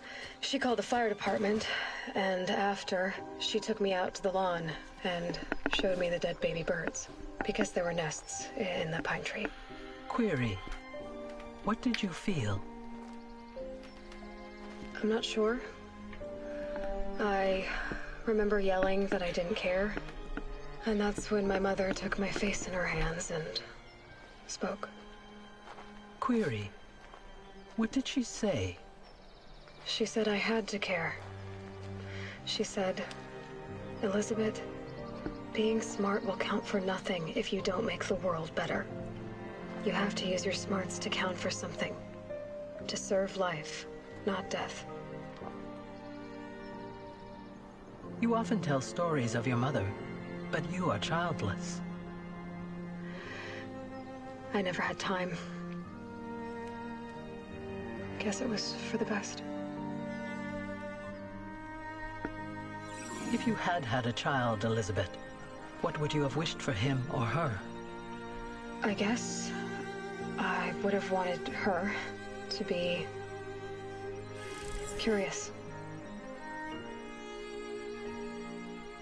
she called the fire department, and after, she took me out to the lawn and showed me the dead baby birds, because there were nests in the pine tree. Query. What did you feel? I'm not sure. I remember yelling that I didn't care, and that's when my mother took my face in her hands and spoke. Query. What did she say? She said I had to care. She said, Elizabeth, being smart will count for nothing if you don't make the world better. You have to use your smarts to count for something. To serve life, not death. You often tell stories of your mother, but you are childless. I never had time. Guess it was for the best. If you had had a child, Elizabeth, what would you have wished for him or her? I guess I would have wanted her to be curious.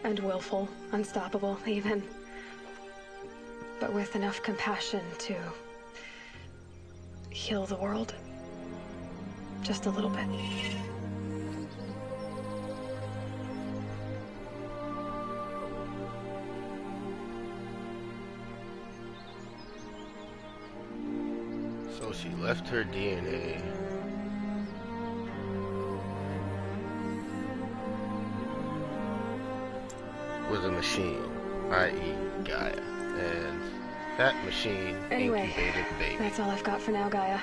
And willful, unstoppable, even. But with enough compassion to heal the world. Just a little bit. So she left her DNA. With a machine, i.e. Gaia. And that machine incubated baby. That's all I've got for now, Gaia.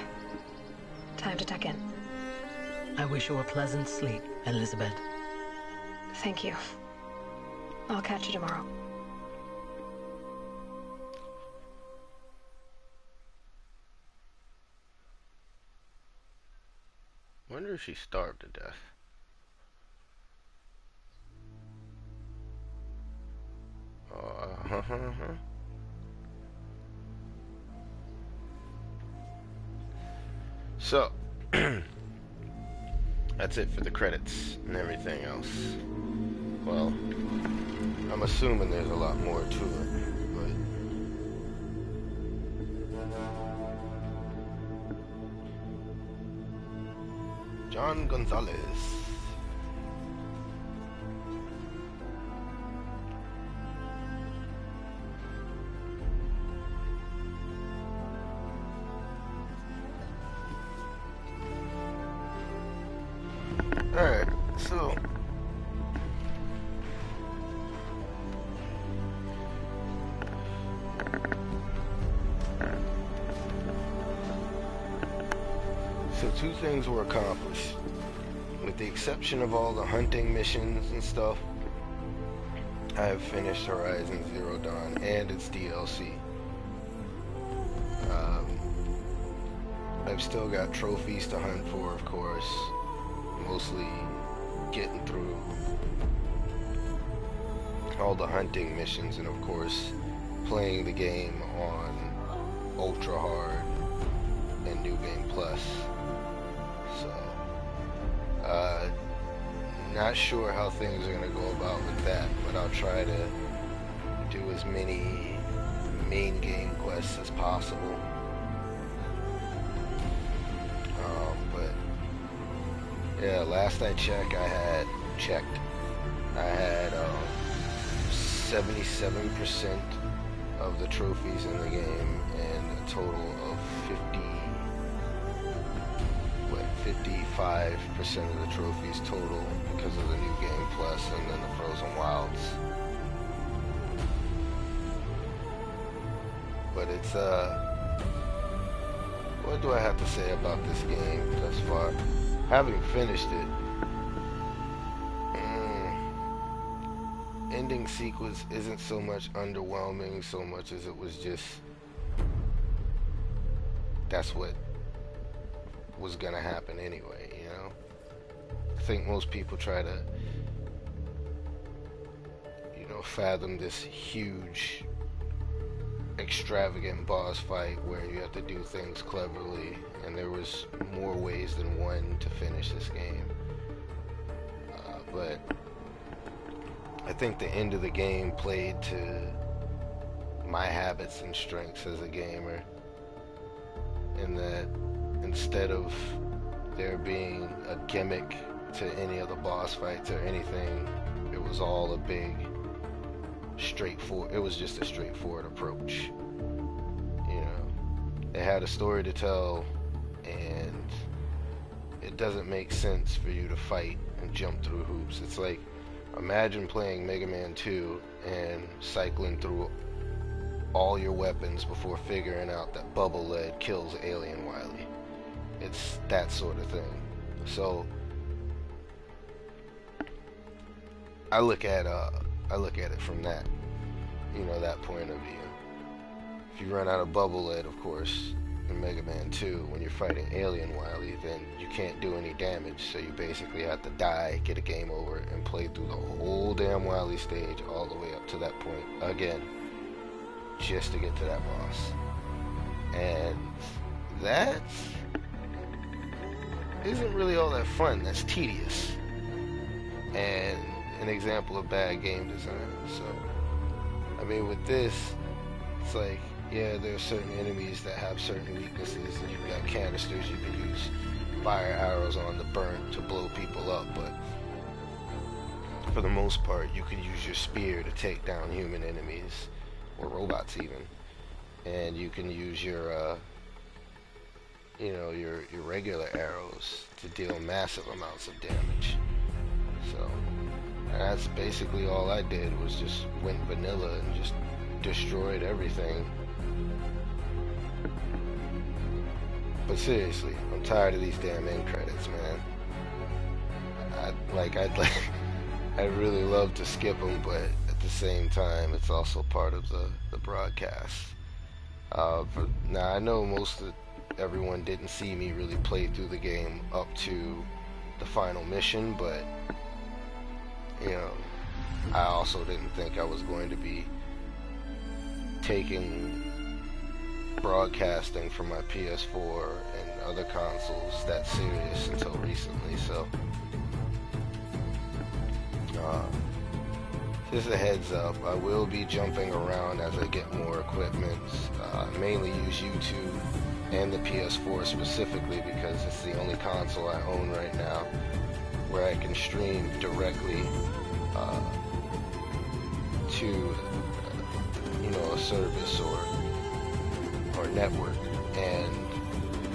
Time to tuck in. I wish you a pleasant sleep, Elizabeth. Thank you. I'll catch you tomorrow. Wonder if she starved to death. So, that's it for the credits and everything else. Well, I'm assuming there's a lot more to it, but... John Gonzalez. Alright, so two things were accomplished. With the exception of all the hunting missions and stuff, I have finished Horizon Zero Dawn and its DLC. I've still got trophies to hunt for, of course. Mostly getting through all the hunting missions, and of course playing the game on Ultra Hard and New Game Plus. So not sure how things are gonna go about with that, but I'll try to do as many main game quests as possible. Yeah, last I checked, I had 77% of the trophies in the game, and a total of 55% of the trophies total because of the New Game Plus and then the Frozen Wilds. But it's, what do I have to say about this game thus far? Having finished it, ending sequence isn't so much underwhelming so much as it was just, that's what was gonna happen anyway, you know? I think most people try to, you know, fathom this huge, extravagant boss fight where you have to do things cleverly, and there was more ways than one to finish this game. But I think the end of the game played to my habits and strengths as a gamer, in that instead of there being a gimmick to any of the boss fights or anything, it was all a big straightforward, it was just a straightforward approach. You know, it had a story to tell, and it doesn't make sense for you to fight and jump through hoops. It's like, imagine playing Mega Man 2 and cycling through all your weapons before figuring out that bubble lead kills Alien Wily. It's that sort of thing. So I look at it from that, you know, that point of view. If you run out of bubble lead, of course, in Mega Man 2, when you're fighting Alien Wily, then you can't do any damage, so you basically have to die, get a game over, and play through the whole damn Wily stage all the way up to that point again, just to get to that boss. And that isn't really all that fun. That's tedious. And an example of bad game design. So, I mean, with this, it's like, yeah, there are certain enemies that have certain weaknesses, and you've got canisters you can use fire arrows on to burn, to blow people up, but for the most part, you can use your spear to take down human enemies, or robots even, and you can use your, you know, your regular arrows to deal massive amounts of damage. So, and that's basically all I did, was just went vanilla and just destroyed everything. But seriously, I'm tired of these damn end credits, man. I'd really love to skip them, but at the same time, it's also part of the broadcast. Now, I know everyone didn't see me really play through the game up to the final mission, but, you know, I also didn't think I was going to be taking broadcasting from my PS4 and other consoles that serious until recently, so just a heads up, I will be jumping around as I get more equipment. Mainly use YouTube and the PS4 specifically because it's the only console I own right now where I can stream directly to you know, a service or network, and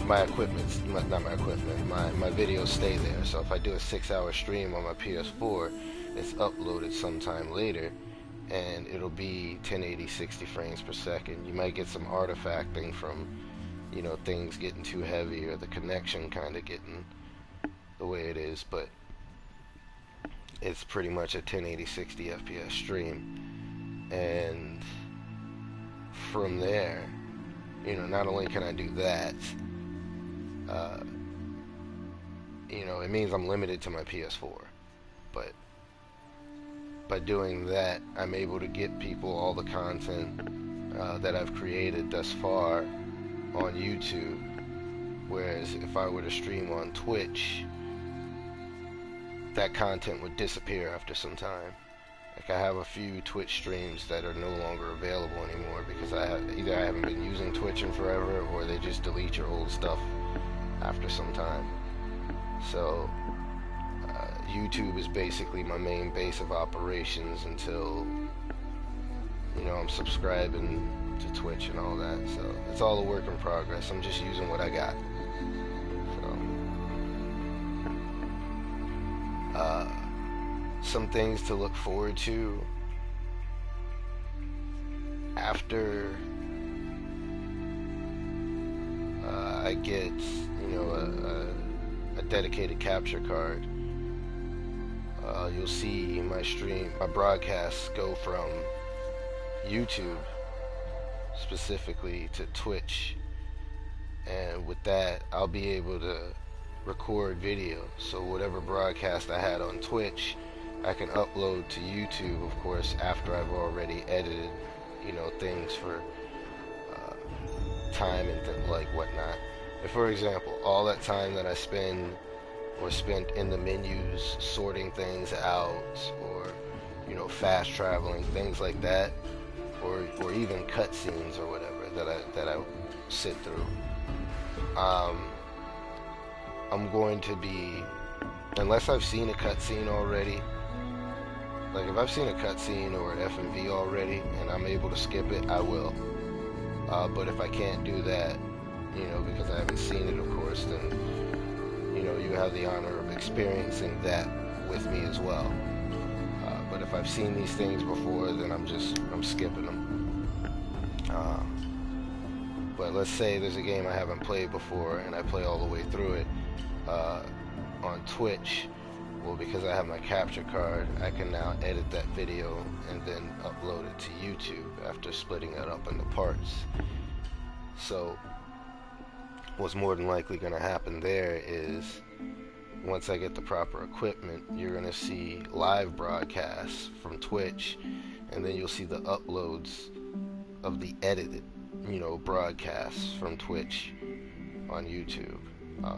my equipment's not my equipment, my videos stay there. So if I do a 6-hour stream on my PS4, it's uploaded sometime later and it'll be 1080 60 frames per second. You might get some artifacting from, you know, things getting too heavy or the connection kind of getting the way it is, but it's pretty much a 1080 60 FPS stream. And from there, you know, not only can I do that, you know, it means I'm limited to my PS4, but by doing that, I'm able to get people all the content that I've created thus far on YouTube, whereas if I were to stream on Twitch, that content would disappear after some time. Like, I have a few Twitch streams that are no longer available anymore because either I haven't been using Twitch in forever, or they just delete your old stuff after some time. So YouTube is basically my main base of operations until, you know, I'm subscribing to Twitch and all that. So it's all a work in progress. I'm just using what I got. So some things to look forward to after I get, you know, a dedicated capture card. You'll see my broadcasts go from YouTube specifically to Twitch, and with that I'll be able to record video. So whatever broadcast I had on Twitch, I can upload to YouTube, of course, after I've already edited, you know, things for time and like whatnot. If, for example, all that time that I spent in the menus sorting things out, or, you know, fast traveling, things like that, or even cutscenes or whatever that I sit through, I'm going to be, unless I've seen a cutscene already, like if I've seen a cutscene or an FMV already and I'm able to skip it, I will. But if I can't do that, you know, because I haven't seen it, of course, then, you know, you have the honor of experiencing that with me as well. But if I've seen these things before, then I'm skipping them. But let's say there's a game I haven't played before and I play all the way through it on Twitch. Well, because I have my capture card, I can now edit that video and then upload it to YouTube after splitting it up into parts. So what's more than likely going to happen there is, once I get the proper equipment, you're going to see live broadcasts from Twitch, and then you'll see the uploads of the edited, you know, broadcasts from Twitch on YouTube.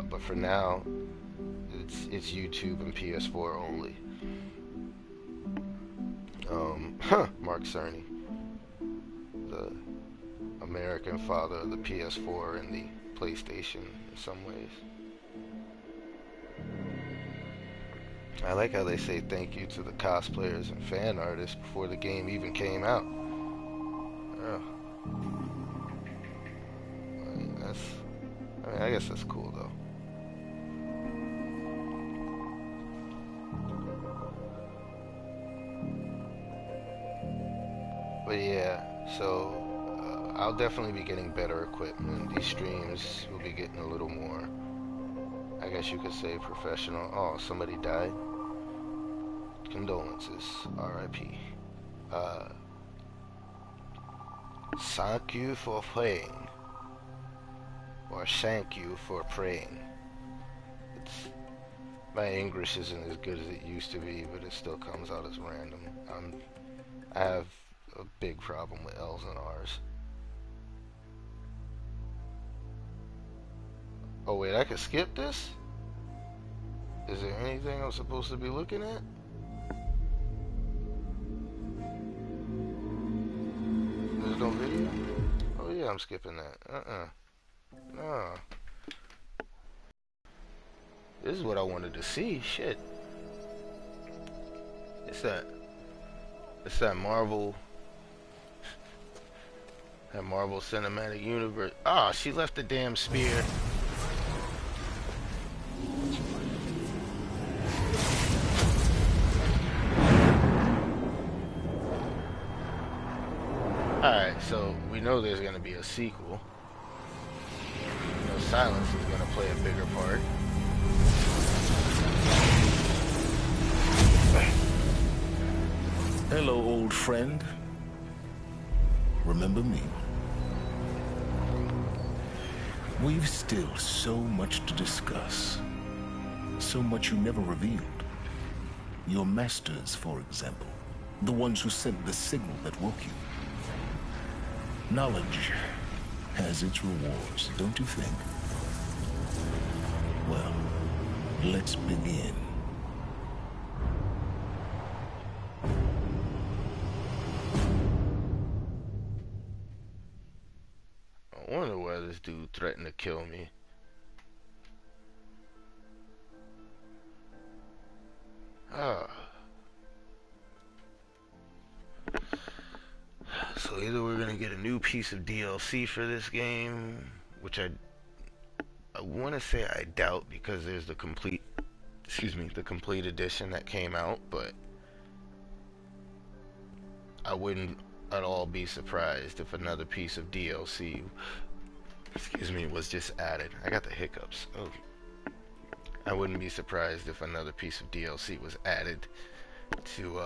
But for now, it's YouTube and PS4 only. Mark Cerny, the American father of the PS4 and the PlayStation in some ways. I like how they say thank you to the cosplayers and fan artists before the game even came out. Oh. I guess that's cool though. But yeah, so I'll definitely be getting better equipment. These streams will be getting a little more, I guess you could say, professional. Oh, somebody died? Condolences. R.I.P. Thank you for playing. Or thank you for praying. My English isn't as good as it used to be, but it still comes out as random. I have a big problem with L's and R's. Oh wait, I could skip this? Is there anything I'm supposed to be looking at? There's no video? Oh yeah, I'm skipping that. No. This is what I wanted to see. Shit. It's that Marvel. That Marvel Cinematic Universe. Ah, she left the damn spear. Alright, so we know there's gonna be a sequel. You know, silence is gonna play a bigger part. Hello, old friend. Remember me? We've still so much to discuss. So much you never revealed. Your masters, for example. The ones who sent the signal that woke you. Knowledge has its rewards, don't you think? Well, let's begin. I wonder why this dude threatened to kill me. So either we're gonna get a new piece of DLC for this game, which I want to say I doubt because there's the complete edition that came out, but I wouldn't at all be surprised if another piece of DLC was just added. I got the hiccups. Oh. I wouldn't be surprised if another piece of DLC was added to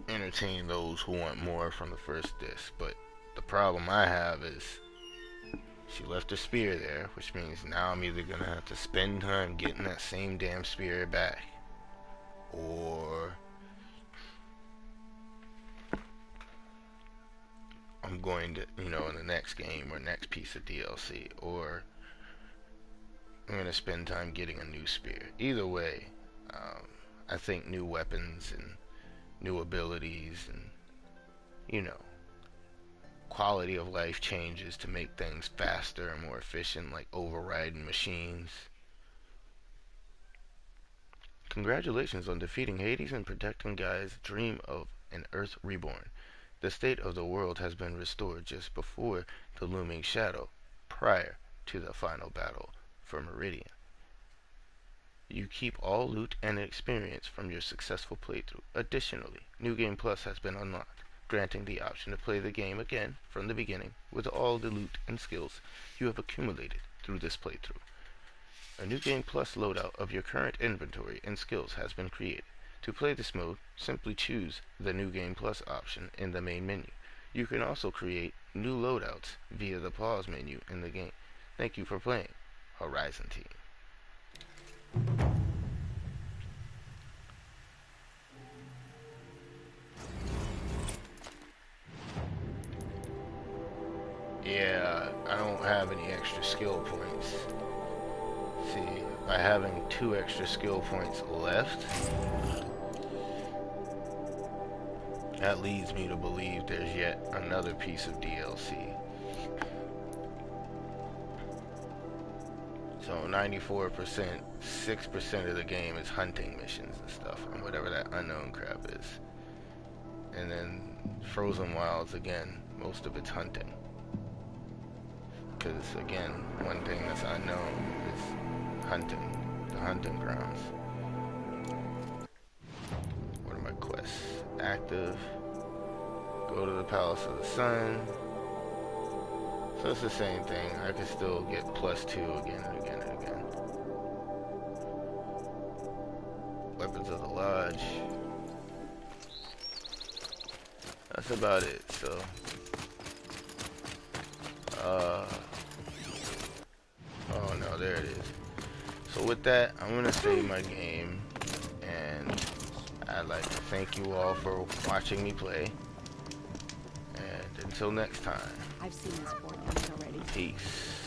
entertain those who want more from the first disc. But the problem I have is she left her spear there, which means now I'm either gonna have to spend time getting that same damn spear back, or I'm going to, in the next game or next piece of DLC, or I'm going to spend time getting a new spear. Either way, I think new weapons and new abilities and, quality of life changes to make things faster and more efficient, like overriding machines. Congratulations on defeating Hades and protecting Gaia's dream of an Earth reborn. The state of the world has been restored just before the looming shadow, prior to the final battle for Meridian. You keep all loot and experience from your successful playthrough. Additionally, New Game Plus has been unlocked, granting the option to play the game again from the beginning with all the loot and skills you have accumulated through this playthrough. A New Game Plus loadout of your current inventory and skills has been created. To play this mode, simply choose the New Game Plus option in the main menu. You can also create new loadouts via the pause menu in the game. Thank you for playing Horizon Team. Yeah, I don't have any extra skill points. See, by having 2 extra skill points left, that leads me to believe there's yet another piece of DLC. So 94%, 6% of the game is hunting missions and stuff, and whatever that unknown crap is. And then Frozen Wilds, again, most of it's hunting. Because, again, one thing that's unknown is hunting, the hunting grounds. What are my quests? Active. Go to the Palace of the Sun. So it's the same thing. I can still get +2 again and again and again. Weapons of the Lodge. That's about it, so. Oh no, there it is. So with that, I'm gonna save my game, and I'd like to thank you all for watching me play. And until next time. I've seen this 4 times already. Peace.